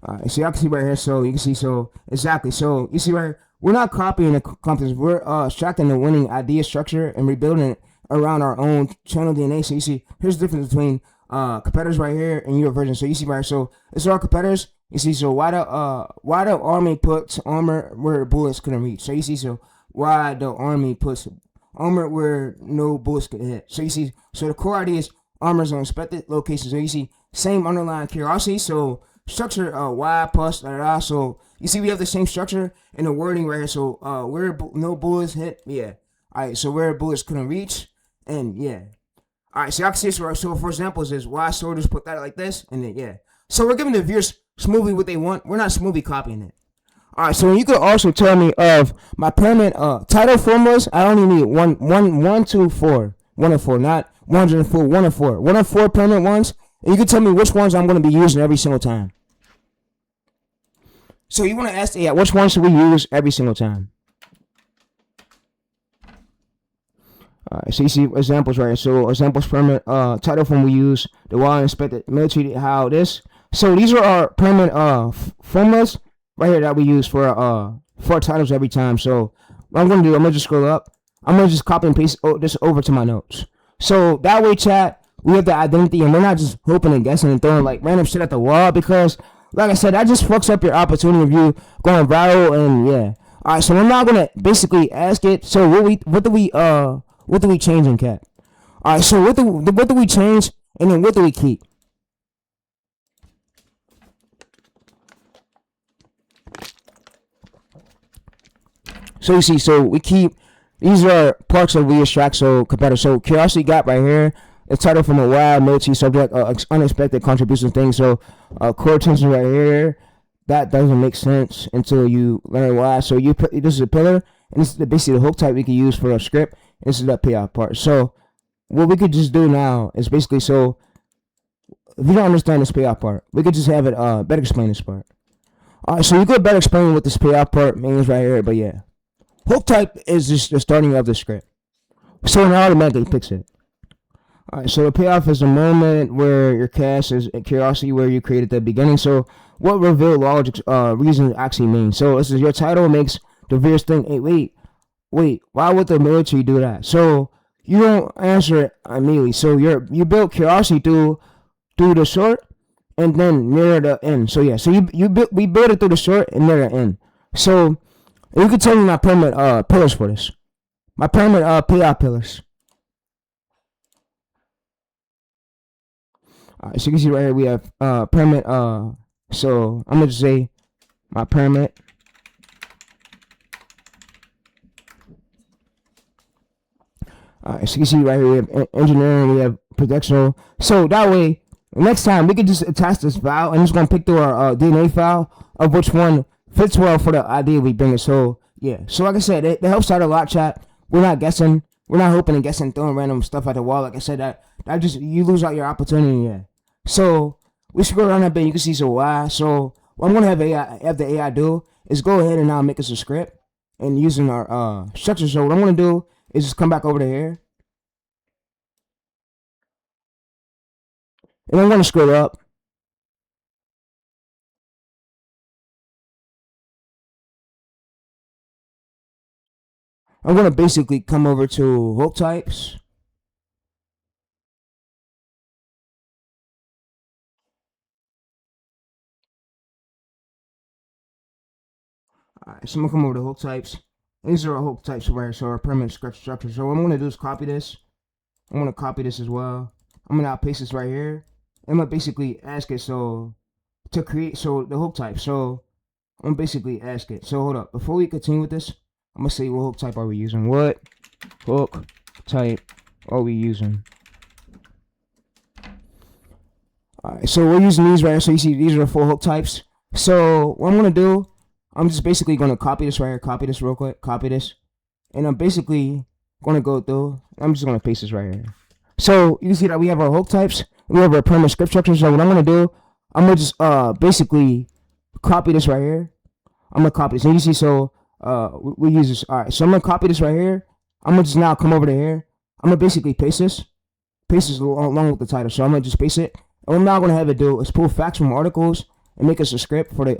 Alright, so y'all can see right here. So you can see, so exactly. So you see right here, we're not copying the companies. We're extracting the winning idea structure and rebuilding it around our own channel DNA. So you see, here's the difference between competitors right here and your version. So you see right here, so it's our competitors. You see, so why the army puts armor where bullets couldn't reach. So you see, so why the army puts armor where no bullets could hit. So you see, so the core idea is armors on expected locations. So you see, same underlying curiosity. So structure Y plus da, da, da. So you see, we have the same structure and the wording right here. So where no bullets hit, yeah. All right, so where bullets couldn't reach, and yeah. All right, so y'all can see this. So for examples is why soldiers put that like this, and then yeah. So we're giving the viewers smoothly what they want. We're not smoothly copying it. All right, so you could also tell me of my permanent title formulas. I only need one to four, not 104, 1 of 4 permanent ones. And you can tell me which ones I'm going to be using every single time. So you want to ask, yeah, which ones should we use every single time? Alright, so you see examples right here. So examples permanent title form we use, the wild inspected military, how this. So these are our permanent formulas right here that we use for our titles every time. So what I'm gonna do, I'm gonna just scroll up. I'm gonna just copy and paste this over to my notes. So that way, chat, we have the identity and we're not just hoping and guessing and throwing like random shit at the wall, because like I said, that just fucks up your opportunity of you going viral. And yeah. Alright, so I'm not gonna basically ask it. So what do we change in cat? Alright, so what do we change, and then what do we keep? So you see, so we keep, these are parts of we extract, so competitor. So curiosity gap right here, it's title from a wild military subject, unexpected contribution thing. So core tension right here, that doesn't make sense until you learn why. So you put, this is a pillar, and this is basically the hook type we can use for a script. This is the payoff part. So what we could just do now is basically, so if you don't understand this payoff part, we could just have it better explain this part. Alright, so you could better explain what this payoff part means right here, but yeah. Hook type is just the starting of the script. So it automatically picks it. Alright, so the payoff is the moment where your cast is curiosity where you created the beginning. So what reveal logic reason actually means. So this is your title makes the viewers think, hey, wait, why would the military do that? So you don't answer it immediately. So you build curiosity through the short and then near the end. So yeah, so we build it through the short and near the end. So you can tell me my permanent pillars for this. My permanent payoff pillars. Alright, so you can see right here we have permanent so I'm gonna just say my permanent so you can see right here we have engineering, we have production. So that way, next time we can just attach this file and it's gonna pick through our DNA file of which one fits well for the idea we bring it. So yeah, so like I said, it helps out a lot, chat. We're not guessing, we're not hoping and guessing, throwing random stuff at the wall. Like I said, that just, you lose out your opportunity. Yeah. So we scroll around a bit, you can see so why. So what I'm gonna have the AI do is go ahead and now make us a script and using our structure. So what I'm gonna do is just come back over to here. And I'm gonna scroll up. I'm gonna basically come over to hook types. Alright, so I'm gonna come over to hook types. These are our hook types right here, so our permanent structure. So what I'm gonna do is copy this. I'm gonna copy this as well. I'm gonna now paste this right here. I'm gonna basically ask it so to create the hook type. So I'm gonna basically ask it. So hold up, before we continue with this, I'm gonna say what hook type are we using? What hook type are we using? Alright, so we're using these right here. So you see these are the 4 hook types. So what I'm gonna do, I'm just basically gonna copy this right here, copy this real quick, copy this, and I'm basically gonna go through. I'm just gonna paste this right here. So you can see that we have our hook types, we have our permanent script structure. So what I'm gonna do, I'm gonna just basically copy this right here. I'm gonna copy this. And you see, so we use this. All right, so I'm gonna copy this right here. I'm gonna just now come over to here. I'm gonna basically paste this along with the title. So I'm gonna just paste it. And what I'm now gonna have it do is pull facts from articles and make us a script for the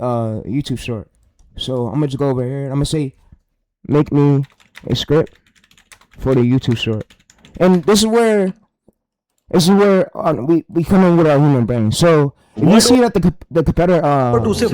YouTube short. So I'm gonna just go over here and I'm gonna say, make me a script for the YouTube short. And this is where we come in with our human brain. So if you see that the competitor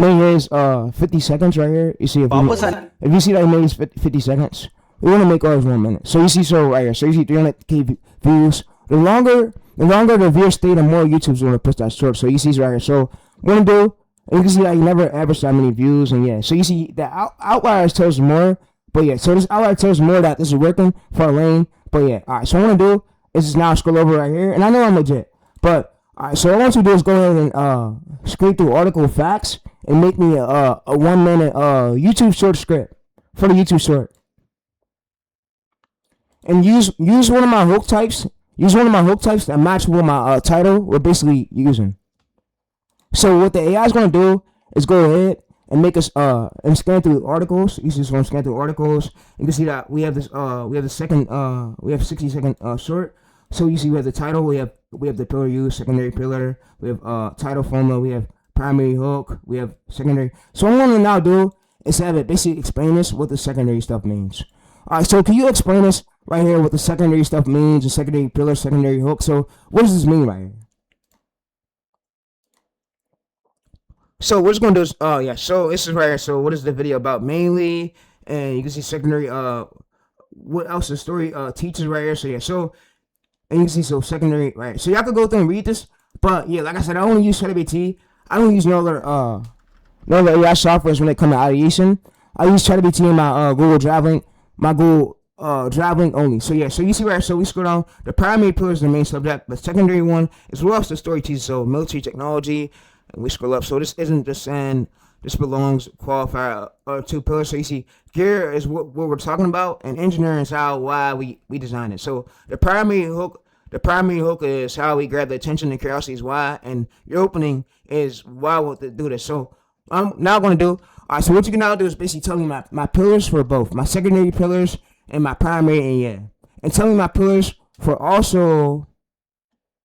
name is 50 seconds right here, you see if you see that it makes 50 seconds, we want to make ours 1 minute. So you see, so right here, so you see 300K views. The longer the views stay, the more YouTube's gonna push that short. So you see right here. So what I'm gonna do, and you can see that you never average that many views, and yeah. So you see the outliers tells more, but yeah. So this outlier tells more that this is working for a lane, but yeah. All right. So what I'm gonna do is just now scroll over right here, and I know I'm legit, but all right. So what I want you to do is go ahead and scroll through article facts and make me a 1 minute YouTube short script for the YouTube short, and use one of my hook types. Use one of my hook types that match with my title we're basically using. So what the AI is going to do is go ahead and make us and scan through articles. You just want to scan through articles. You can see that we have this we have the second we have 60-second short. So you see we have the title, we have the pillar use, secondary pillar, we have title formula, we have primary hook, we have secondary. So what I'm going to now do is have it basically explain this what the secondary stuff means. All right, so can you explain this right here what the secondary stuff means, the secondary pillar, secondary hook? So what does this mean right here? So we're just gonna do is, yeah, so this is right here. So what is the video about mainly? And you can see secondary, what else the story teaches right here. So yeah, so, and you can see, so secondary, right? So y'all could go through and read this, but yeah, like I said, I only use ChatGPT. I don't use no other AI softwares when it comes to ideation. I use ChatGPT in my Google Drive link, Drive link only. So yeah, so you see right here, so we scroll down. The primary pillar is the main subject. The secondary one is what else the story teaches. So military technology, and we scroll up. So this isn't just saying this belongs qualifier or two pillars. So you see, gear is what we're talking about, and engineering is why we design it. So the primary hook is how we grab the attention, and curiosity is why, and your opening is why we'll do this. So I'm now going to do. All right, so what you can now do is basically tell me my pillars for both, my secondary pillars and my primary, and yeah. And tell me my pillars for also,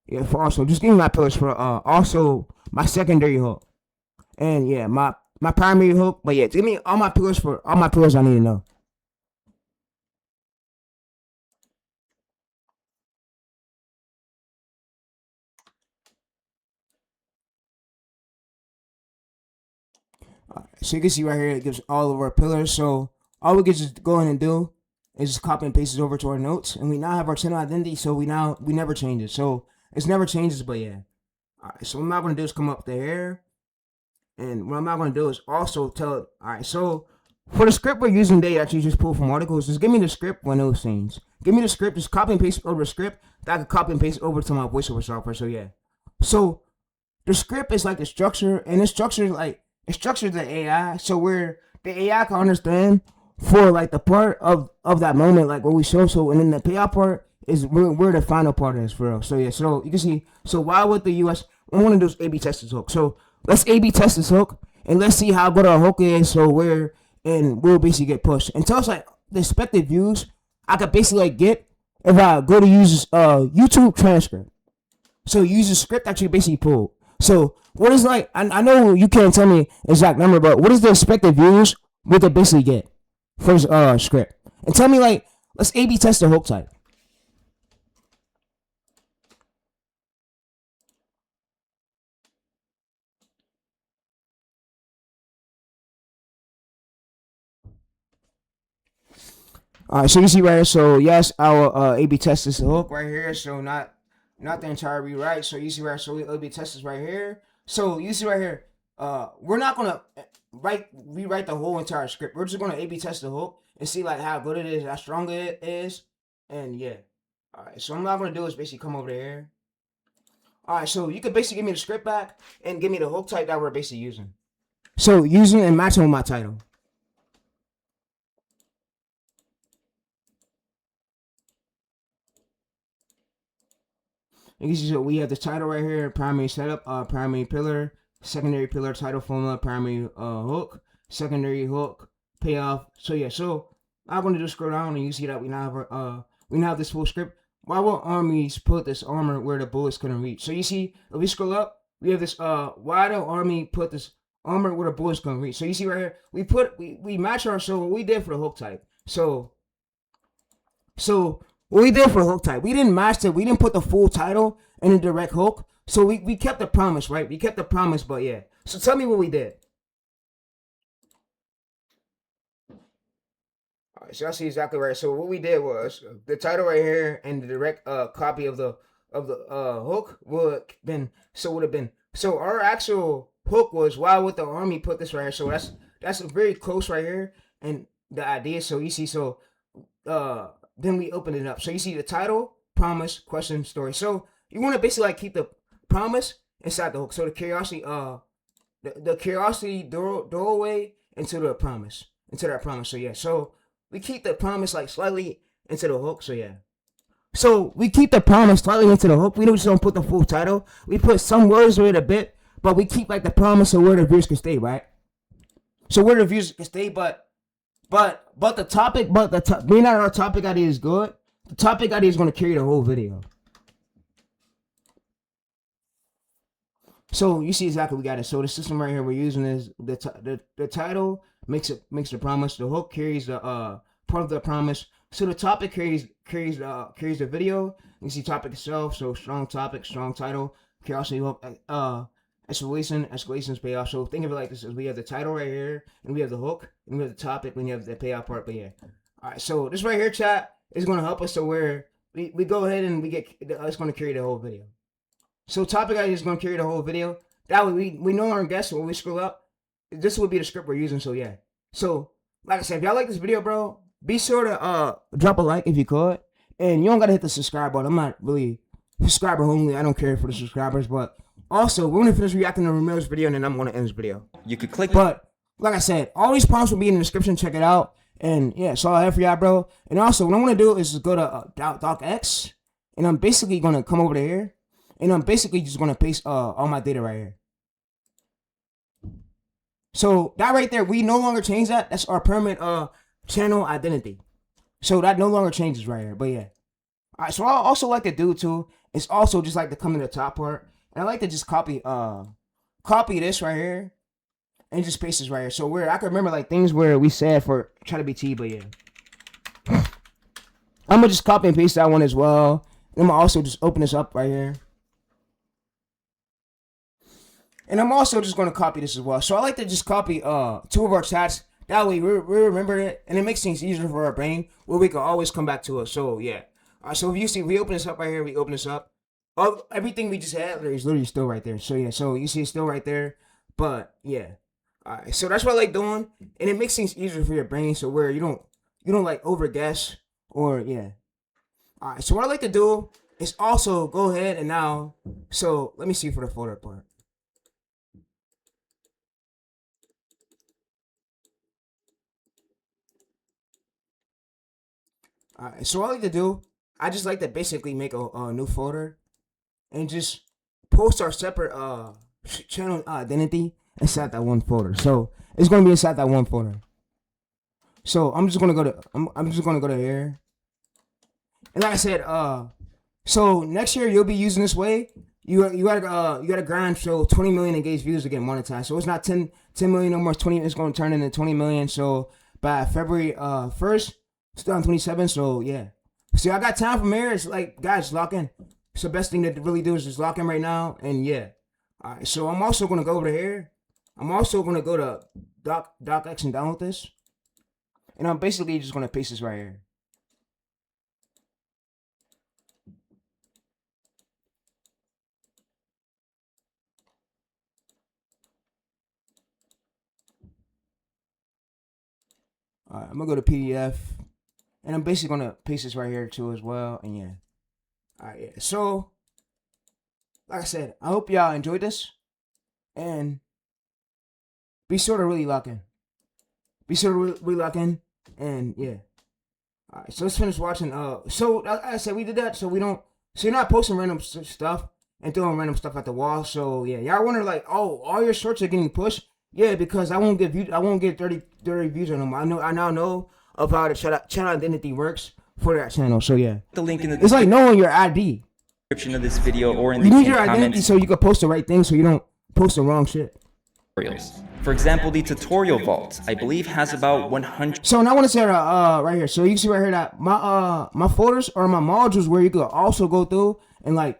yeah, for also, just give me my pillars for also my secondary hook. And yeah, my primary hook, but yeah, give me all my pillars I need to know. So you can see right here, it gives all of our pillars. So all we can just go in and do is just copy and paste it over to our notes, and we now have our channel identity. So we never change it. So it's never changes, but yeah. All right. So what I'm not gonna do is come up to here, and what I'm not gonna do is also tell it. All right. So for the script we're using today, that you just pull from articles, just give me the script when those things. Give me the script. Just copy and paste over the script that I can copy and paste over to my voiceover software. So yeah. So the script is like the structure, and the structure is like. It structures the AI so where the AI can understand for like the part of that moment, like what we show. So and then the payout part is where the final part is for real. So yeah, so you can see. So why would the US? I want to do is A/B test this hook. So let's A/B test this hook and let's see how good our hook is. So where and we'll basically get pushed and tell us like the expected views I could basically like get if I go to use YouTube transcript. So use the script that you basically pulled. So what is like? I know you can't tell me exact number, but what is the expected views? What they basically get for this script? And tell me like, let's A/B test the hook type. All right, so you see right here. So yes, our A/B test this hook right here. So not the entire rewrite. So you see right here. So we A/B test this right here. So you see right here. We're not gonna rewrite the whole entire script. We're just gonna A/B test the hook and see like how good it is, how strong it is, and yeah. All right. So what I'm not gonna do is basically come over here. All right. So you could basically give me the script back and give me the hook type that we're basically using. So using and matching with my title. You can see, so we have the title right here, primary setup, primary pillar, secondary pillar, title formula, primary hook, secondary hook, payoff. So yeah, so I'm gonna just scroll down and you see that we now have this full script. Why will armies put this armor where the bullets couldn't reach? So you see, if we scroll up, we have this why the army put this armor where the bullets couldn't reach. So you see right here, we match our, so what we did for the hook type. So what we did for hook type, we didn't match it. We didn't put the full title in a direct hook. So we kept the promise, right? We kept the promise, but yeah. So tell me what we did. All right, so I see exactly right. So what we did was the title right here and the direct copy of the hook would have been so our actual hook was why would the army put this right here? So that's very close right here and the idea. So you see, so then we open it up. So you see the title, promise, question, story. So you want to basically like keep the promise inside the hook. So the curiosity, the curiosity doorway into the promise, into that promise. So yeah, so we keep the promise like slightly into the hook. So yeah. So we keep the promise slightly into the hook. We just don't put the full title. We put some words with it a bit, but we keep like the promise of where the views can stay, right? So where the views can stay, but the topic, being that our topic idea is good, the topic idea is going to carry the whole video. So you see exactly we got it. So the system right here we're using is the title makes the promise. The hook carries the part of the promise. So the topic carries the video. You see topic itself. So strong topic, strong title, curiosity hook, escalations payoff. So think of it like this: we have the title right here, and we have the hook, and we have the topic, and we have the payoff part. But yeah, all right. So this right here, chat, is going to help us to where we go ahead and we get it's going to carry the whole video. So topic idea is going to carry the whole video. That way we know our guests when we scroll up. This would be the script we're using. So yeah. So like I said, if y'all like this video, bro, be sure to drop a like if you could, and you don't gotta hit the subscribe button. I'm not really subscriber only. I don't care for the subscribers, but also we're gonna finish reacting to Ramir's video, and then I'm gonna end this video. You could click. But like I said, all these prompts will be in the description. Check it out. And yeah, that's all I have for y'all, bro. And also, what I'm gonna do is just go to docx, and I'm basically gonna come over to here, and I'm basically just gonna paste all my data right here. So that right there, we no longer change that. That's our permanent channel identity. So that no longer changes right here. But yeah. All right. So I also like to do too is also just like to come to the top part, and I like to just copy this right here and just paste this right here. So where I can remember like things where we said for try to be T, but yeah. I'm gonna just copy and paste that one as well. I'm gonna also just open this up right here. And I'm also just going to copy this as well. So I like to just copy 2 of our chats. That way we remember it. And it makes things easier for our brain where we can always come back to it. So yeah. So if you see, we open this up right here. We open this up. Everything we just had is literally still right there. So yeah. So you see it's still right there. But yeah. Alright. So that's what I like doing. And it makes things easier for your brain. So where you don't like over guess or yeah. Alright. So what I like to do is also go ahead and now. So let me see for the folder part. Alright, so what I like to do, I just like to basically make a new folder and just post our separate channel identity inside that one folder. So it's gonna be inside that one folder. So I'm just gonna go to here. And like I said, so next year you'll be using this way. You gotta grind so 20 million engaged views to get monetized. So it's not 10 million no more. It's 20. It's gonna turn into 20 million. So by February 1st. 2027, so yeah. See, I got time from here. It's like, guys, lock in. So the best thing to really do is just lock in right now, and yeah. All right, so I'm also gonna go over here. I'm also gonna go to docx and download this, and I'm basically just gonna paste this right here. All right, I'm gonna go to PDF. And I'm basically going to paste this right here too as well. And yeah. Alright, yeah. So, like I said, I hope y'all enjoyed this. And be sure to really lock in. Be sure to really lock in, and yeah. All right, so let's finish watching. So like I said, we did that, so we don't. So you're not posting random stuff and throwing random stuff at the wall. So yeah, y'all wonder like, oh, all your shorts are getting pushed. Yeah, because I won't get views. I won't get 30 views on them. I now know of how the channel identity works for that channel. So yeah, The link in the it's like knowing your ID. description of this video or in the You need your identity comments. so you can post the right thing, so you don't post the wrong shit. Tutorials. For example, the tutorial vault, I believe, has about 100 So now I want to say right here. So you can see right here that my folders or my modules where you could also go through and like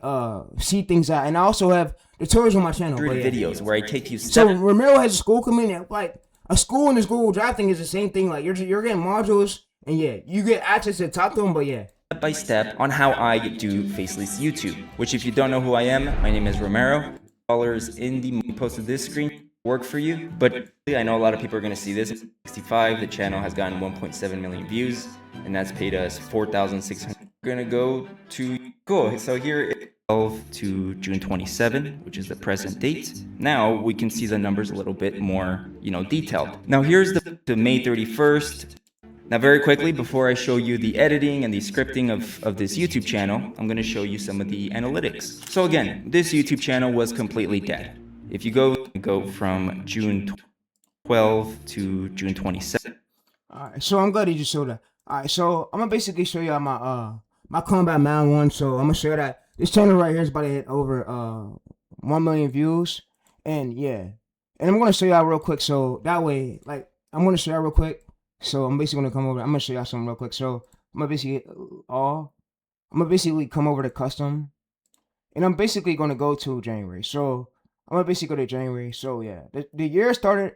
see things out. And I also have tutorials on my channel. But yeah. videos where I take you So step Romero has a school community. Like a school and this Google Drive thing is the same thing. Like you're getting modules and yeah, you get access to talk to them. But yeah. by step on how I do faceless YouTube. Which, if you don't know who I am, my name is Romero. Dollars in the post of this screen work for you, but I know a lot of people are going to see this. 65, the channel has gotten 1.7 million views, and that's paid us 4,600. We're going to go to cool. So here, 12 to June 27, which is the present date. Now we can see the numbers a little bit more, detailed. Now here's the May 31st. Now very quickly, before I show you the editing and the scripting of this YouTube channel, I'm going to show you some of the analytics. So again, this YouTube channel was completely dead. If you go from June 12 to June 27. Alright, so I'm glad you just showed that. Alright, so I'm gonna basically show you my combat man one. So I'm gonna show you that this channel right here is about to hit over 1 million views. And yeah. And I'm gonna show y'all real quick, so that way, like I'm gonna show y'all real quick. So I'm basically gonna come over. I'm gonna show y'all something real quick. So I'm gonna basically come over to custom. And I'm basically gonna go to January. So I'm gonna basically go to January. So yeah, the year started.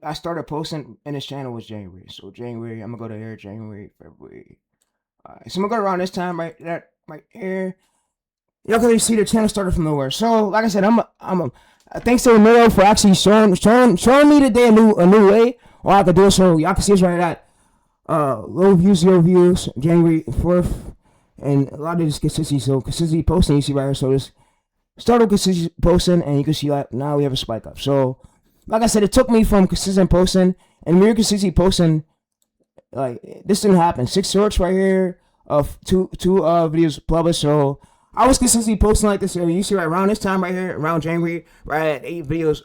I started posting, and this channel was January. So January, I'm gonna go to here. January, February. Alright, so I'm gonna go around this time right here. Y'all can see the channel started from nowhere. So like I said, thanks to Romero for actually showing me today a new way or I could do it. So y'all can see it's right at low views, 0 views, January 4th, and a lot of this consistency. So consistency posting, you see right here. So this. Start with consistent posting, and you can see that now we have a spike up. So, like I said, it took me from consistent posting and mere consistency posting. Like this didn't happen. 6 shorts right here of two videos published. So I was consistently posting like this. And you see right around this time right here, around January, right at 8 videos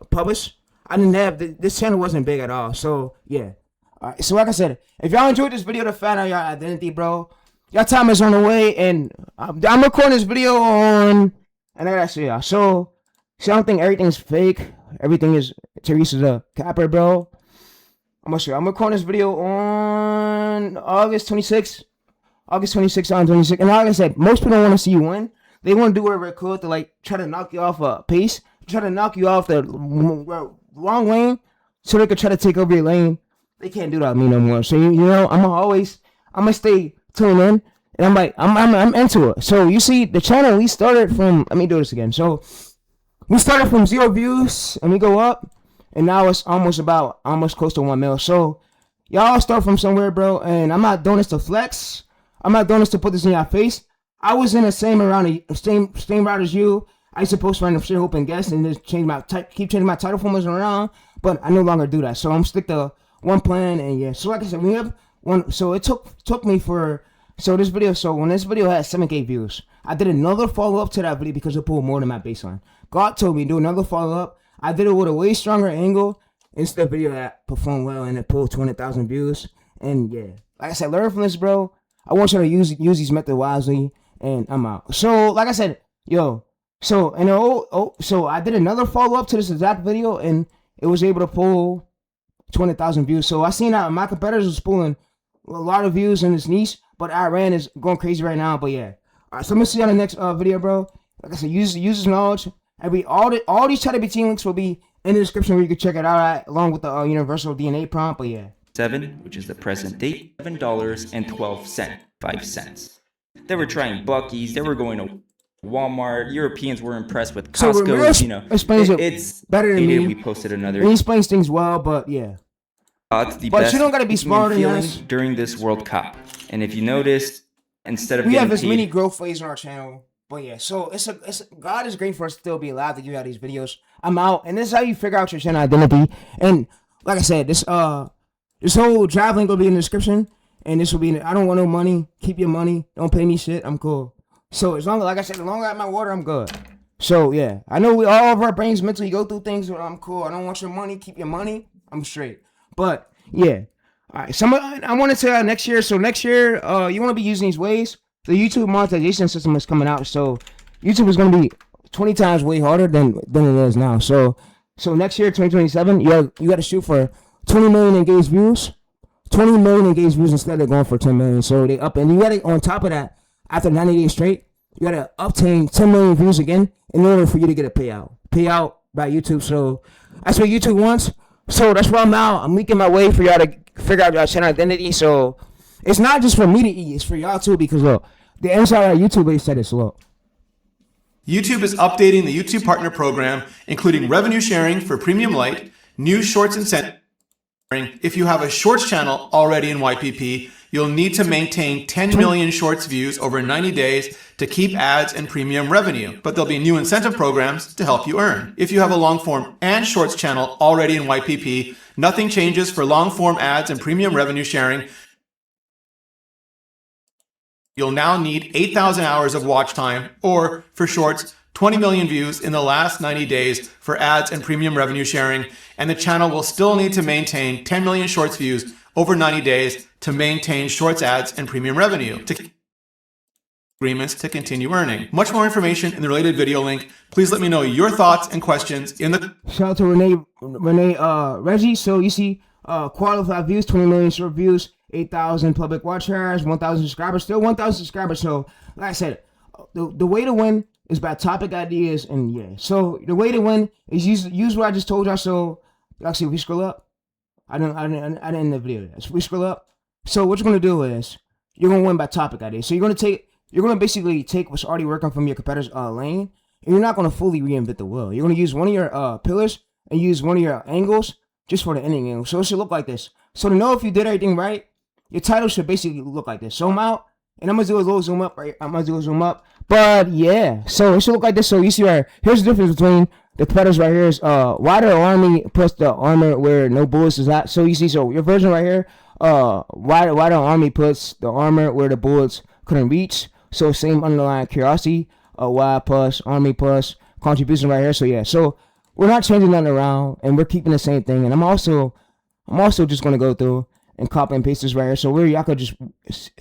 published. I didn't have this channel wasn't big at all. So yeah. Alright. So like I said, if y'all enjoyed this video to find out your identity, bro, your time is on the way, and I'm recording this video on. And I gotta say, y'all. So, see, I don't think everything's fake. Everything is Teresa's a capper, bro. I'm gonna show you. I'm recording this video on August 26th. August 26th, on 26th. And like I said, most people don't want to see you win. They want to do whatever it could to like try to knock you off a pace, try to knock you off the wrong lane, so they could try to take over your lane. They can't do that with me no more. So I'm gonna stay tuned in. And I'm like, I'm into it. So you see, the channel we started from. Let me do this again. So we started from 0 views, and we go up, and now it's almost close to 1 mil. So y'all start from somewhere, bro. And I'm not doing this to flex. I'm not doing this to put this in your face. I was in the same route as you. I used to post random shit, hoping guests, and just keep changing my title formats around. But I no longer do that. So I'm stick to one plan, and yeah. So like I said, we have one. So it took me for. So when this video had 7K views, I did another follow-up to that video because it pulled more than my baseline. God told me to do another follow-up. I did it with a way stronger angle. It's the video that performed well and it pulled 200,000 views. And yeah, like I said, learn from this, bro. I want you to use these methods wisely, and I'm out. So like I said, so I did another follow-up to this exact video, and it was able to pull 200,000 views. So I seen that my competitors was pulling a lot of views in this niche. But Iran is going crazy right now. But yeah. Alright, so I'm gonna see you on the next video, bro. Like I said, use this knowledge. All these ChatGPT links will be in the description where you can check it out at, along with the universal DNA prompt. But yeah. 7, which is the present date, $7.12, 5 cents. They were trying Buc-ee's, they were going to Walmart. Europeans were impressed with Costco. Explains it's better than me. We posted another. He explains things well, but yeah. But you don't gotta be smarter than us during this World Cup. And if you noticed, instead of we have this mini growth phase on our channel, But yeah, so God is great for us to still be alive to give out these videos. I'm out, and this is how you figure out your channel identity. And like I said, this whole drive link will be in the description, and this will be. I don't want no money. Keep your money. Don't pay me shit. I'm cool. So as long as, like I said, as long as I have my water, I'm good. So yeah, I know we all of our brains mentally go through things, but I'm cool. I don't want your money. Keep your money. I'm straight. But yeah, all right. I want to tell next year. So next year, you want to be using these ways. The YouTube monetization system is coming out, so YouTube is going to be 20 times way harder than it is now. So next year, 2027, you got to shoot for 20 million engaged views, 20 million engaged views instead of going for 10 million. So they up, and you got to, on top of that, after 90 days straight, you got to obtain 10 million views again in order for you to get a payout by YouTube. So that's what YouTube wants. So that's where I'm out. I'm making my way for y'all to figure out your channel identity. So it's not just for me to eat, it's for y'all too, because look, the inside of YouTube, they said it's low. YouTube is updating the YouTube Partner Program, including revenue sharing for Premium Lite, new Shorts incentive. If you have a Shorts channel already in YPP, you'll need to maintain 10 million Shorts views over 90 days to keep ads and premium revenue, but there'll be new incentive programs to help you earn. If you have a long form and Shorts channel already in YPP, nothing changes for long form ads and premium revenue sharing. You'll now need 8,000 hours of watch time, or for Shorts, 20 million views in the last 90 days for ads and premium revenue sharing, and the channel will still need to maintain 10 million Shorts views over 90 days to maintain Shorts ads and premium revenue agreements to continue earning. Much more information in the related video link. Please let me know your thoughts and questions in the... Shout out to Reggie. So you see, qualified views, 20 million short views, 8,000 public watch hours, 1,000 subscribers, still 1,000 subscribers. So like I said, the way to win is by topic ideas, and yeah. So the way to win is use what I just told y'all. So actually, if we scroll up, I didn't end the video. If we scroll up, so what you're gonna do is you're gonna win by topic ideas. So you're gonna basically take what's already working from your competitor's lane, and you're not gonna fully reinvent the wheel. You're gonna use one of your pillars and use one of your angles just for the ending angle. So it should look like this. So to know if you did everything right, your title should basically look like this. So I'm out, and I'm gonna do a little zoom up. Right, I'm gonna do a zoom up. But yeah, so it should look like this. So you see right here's the difference between the competitors right here is why the army puts the armor where no bullets is at. So you see, so your version right here, why the army puts the armor where the bullets couldn't reach. So same underlying curiosity, why plus army plus contribution right here. So yeah, so we're not changing nothing around, and we're keeping the same thing. And I'm also just gonna go through and copy and paste this right here. So where y'all could just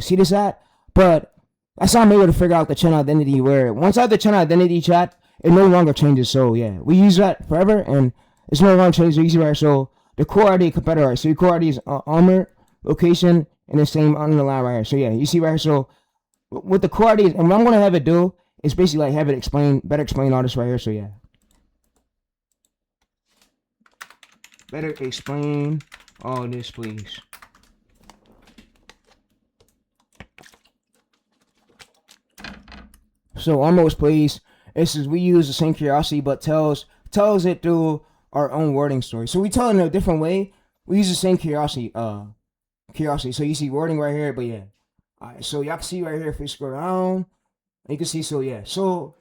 see this at, but that's how I'm able to figure out the channel identity. Where once I have the channel identity chat, it no longer changes. So yeah, we use that forever, and it's no longer changes. So easy right. So the core ID competitor. Right? So your core ID is armor, location, and the same underline right here. So yeah, you see right here. So with the core ID, and what I'm gonna have it do is basically like have it better explain all this right here. So yeah, better explain all this, please. So armor was please. This is we use the same curiosity, but tells it through our own wording story. So we tell it in a different way. We use the same curiosity. So you see wording right here, but yeah. Alright, so y'all can see right here if we scroll down. You can see, so yeah. So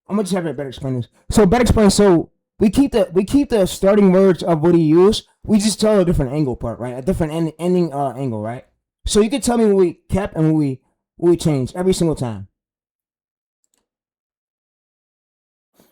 I'm gonna just have it better explain this. So better explain. So we keep the starting words of what he used. We just tell a different angle part, right? A different ending angle, right? So you can tell me what we kept and what we changed every single time.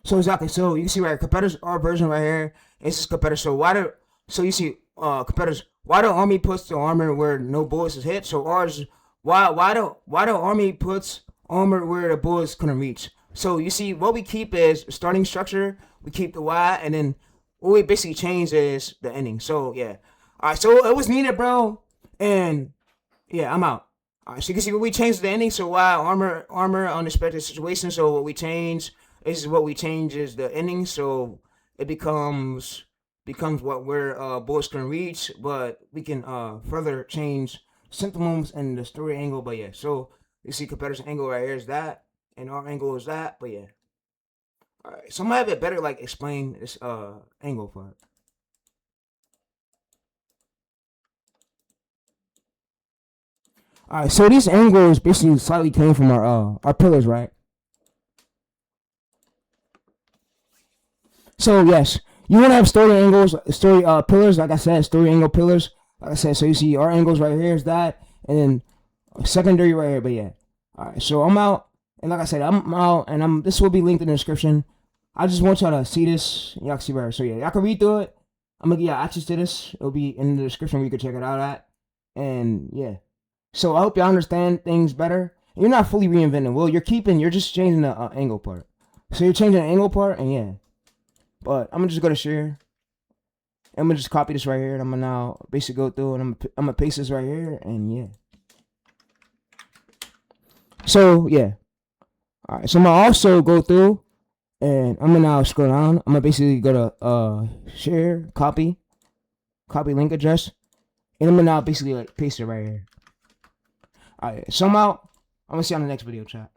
So exactly. So you can see right, competitors our version right here. This is competitor. So you see competitors. Why the army puts the armor where no bullets is hit? So ours. Why the army puts armor where the bullets couldn't reach? So you see what we keep is starting structure. We keep the why, and then what we basically change is the ending. So yeah. All right. So it was needed, bro. And yeah, I'm out. All right. So you can see what we changed the ending. So why armor unexpected situation. So what we change. This is what we change is the ending, so it becomes what where bullets can reach, but we can further change symptoms and the story angle. But yeah, so you see competitor's angle right here is that, and our angle is that. But yeah, all right. So I'm gonna have it better like explain this angle part. All right. So these angles basically slightly came from our pillars, right? So yes, you want to have story angles, story pillars. Like I said, story angle pillars. Like I said, so you see our angles right here is that, and then secondary right here. But yeah, all right. So I'm out, and like I said, I'm out, and this will be linked in the description. I just want y'all to see this. Y'all can see right here. So yeah, y'all can read through it. I'm gonna give y'all access to this. It'll be in the description where you can check it out at. And yeah, so I hope y'all understand things better. You're not fully reinventing. Well, you're just changing the angle part. So you're changing the angle part, and yeah. But I'm gonna just go to share. I'm gonna just copy this right here, and I'm gonna now basically go through, and I'm gonna paste this right here, and yeah. So yeah, all right. So I'm gonna also go through, and I'm gonna now scroll down. I'm gonna basically go to share, copy link address, and I'm gonna now basically like paste it right here. All right. So I'm out. I'm gonna see you on the next video, chat.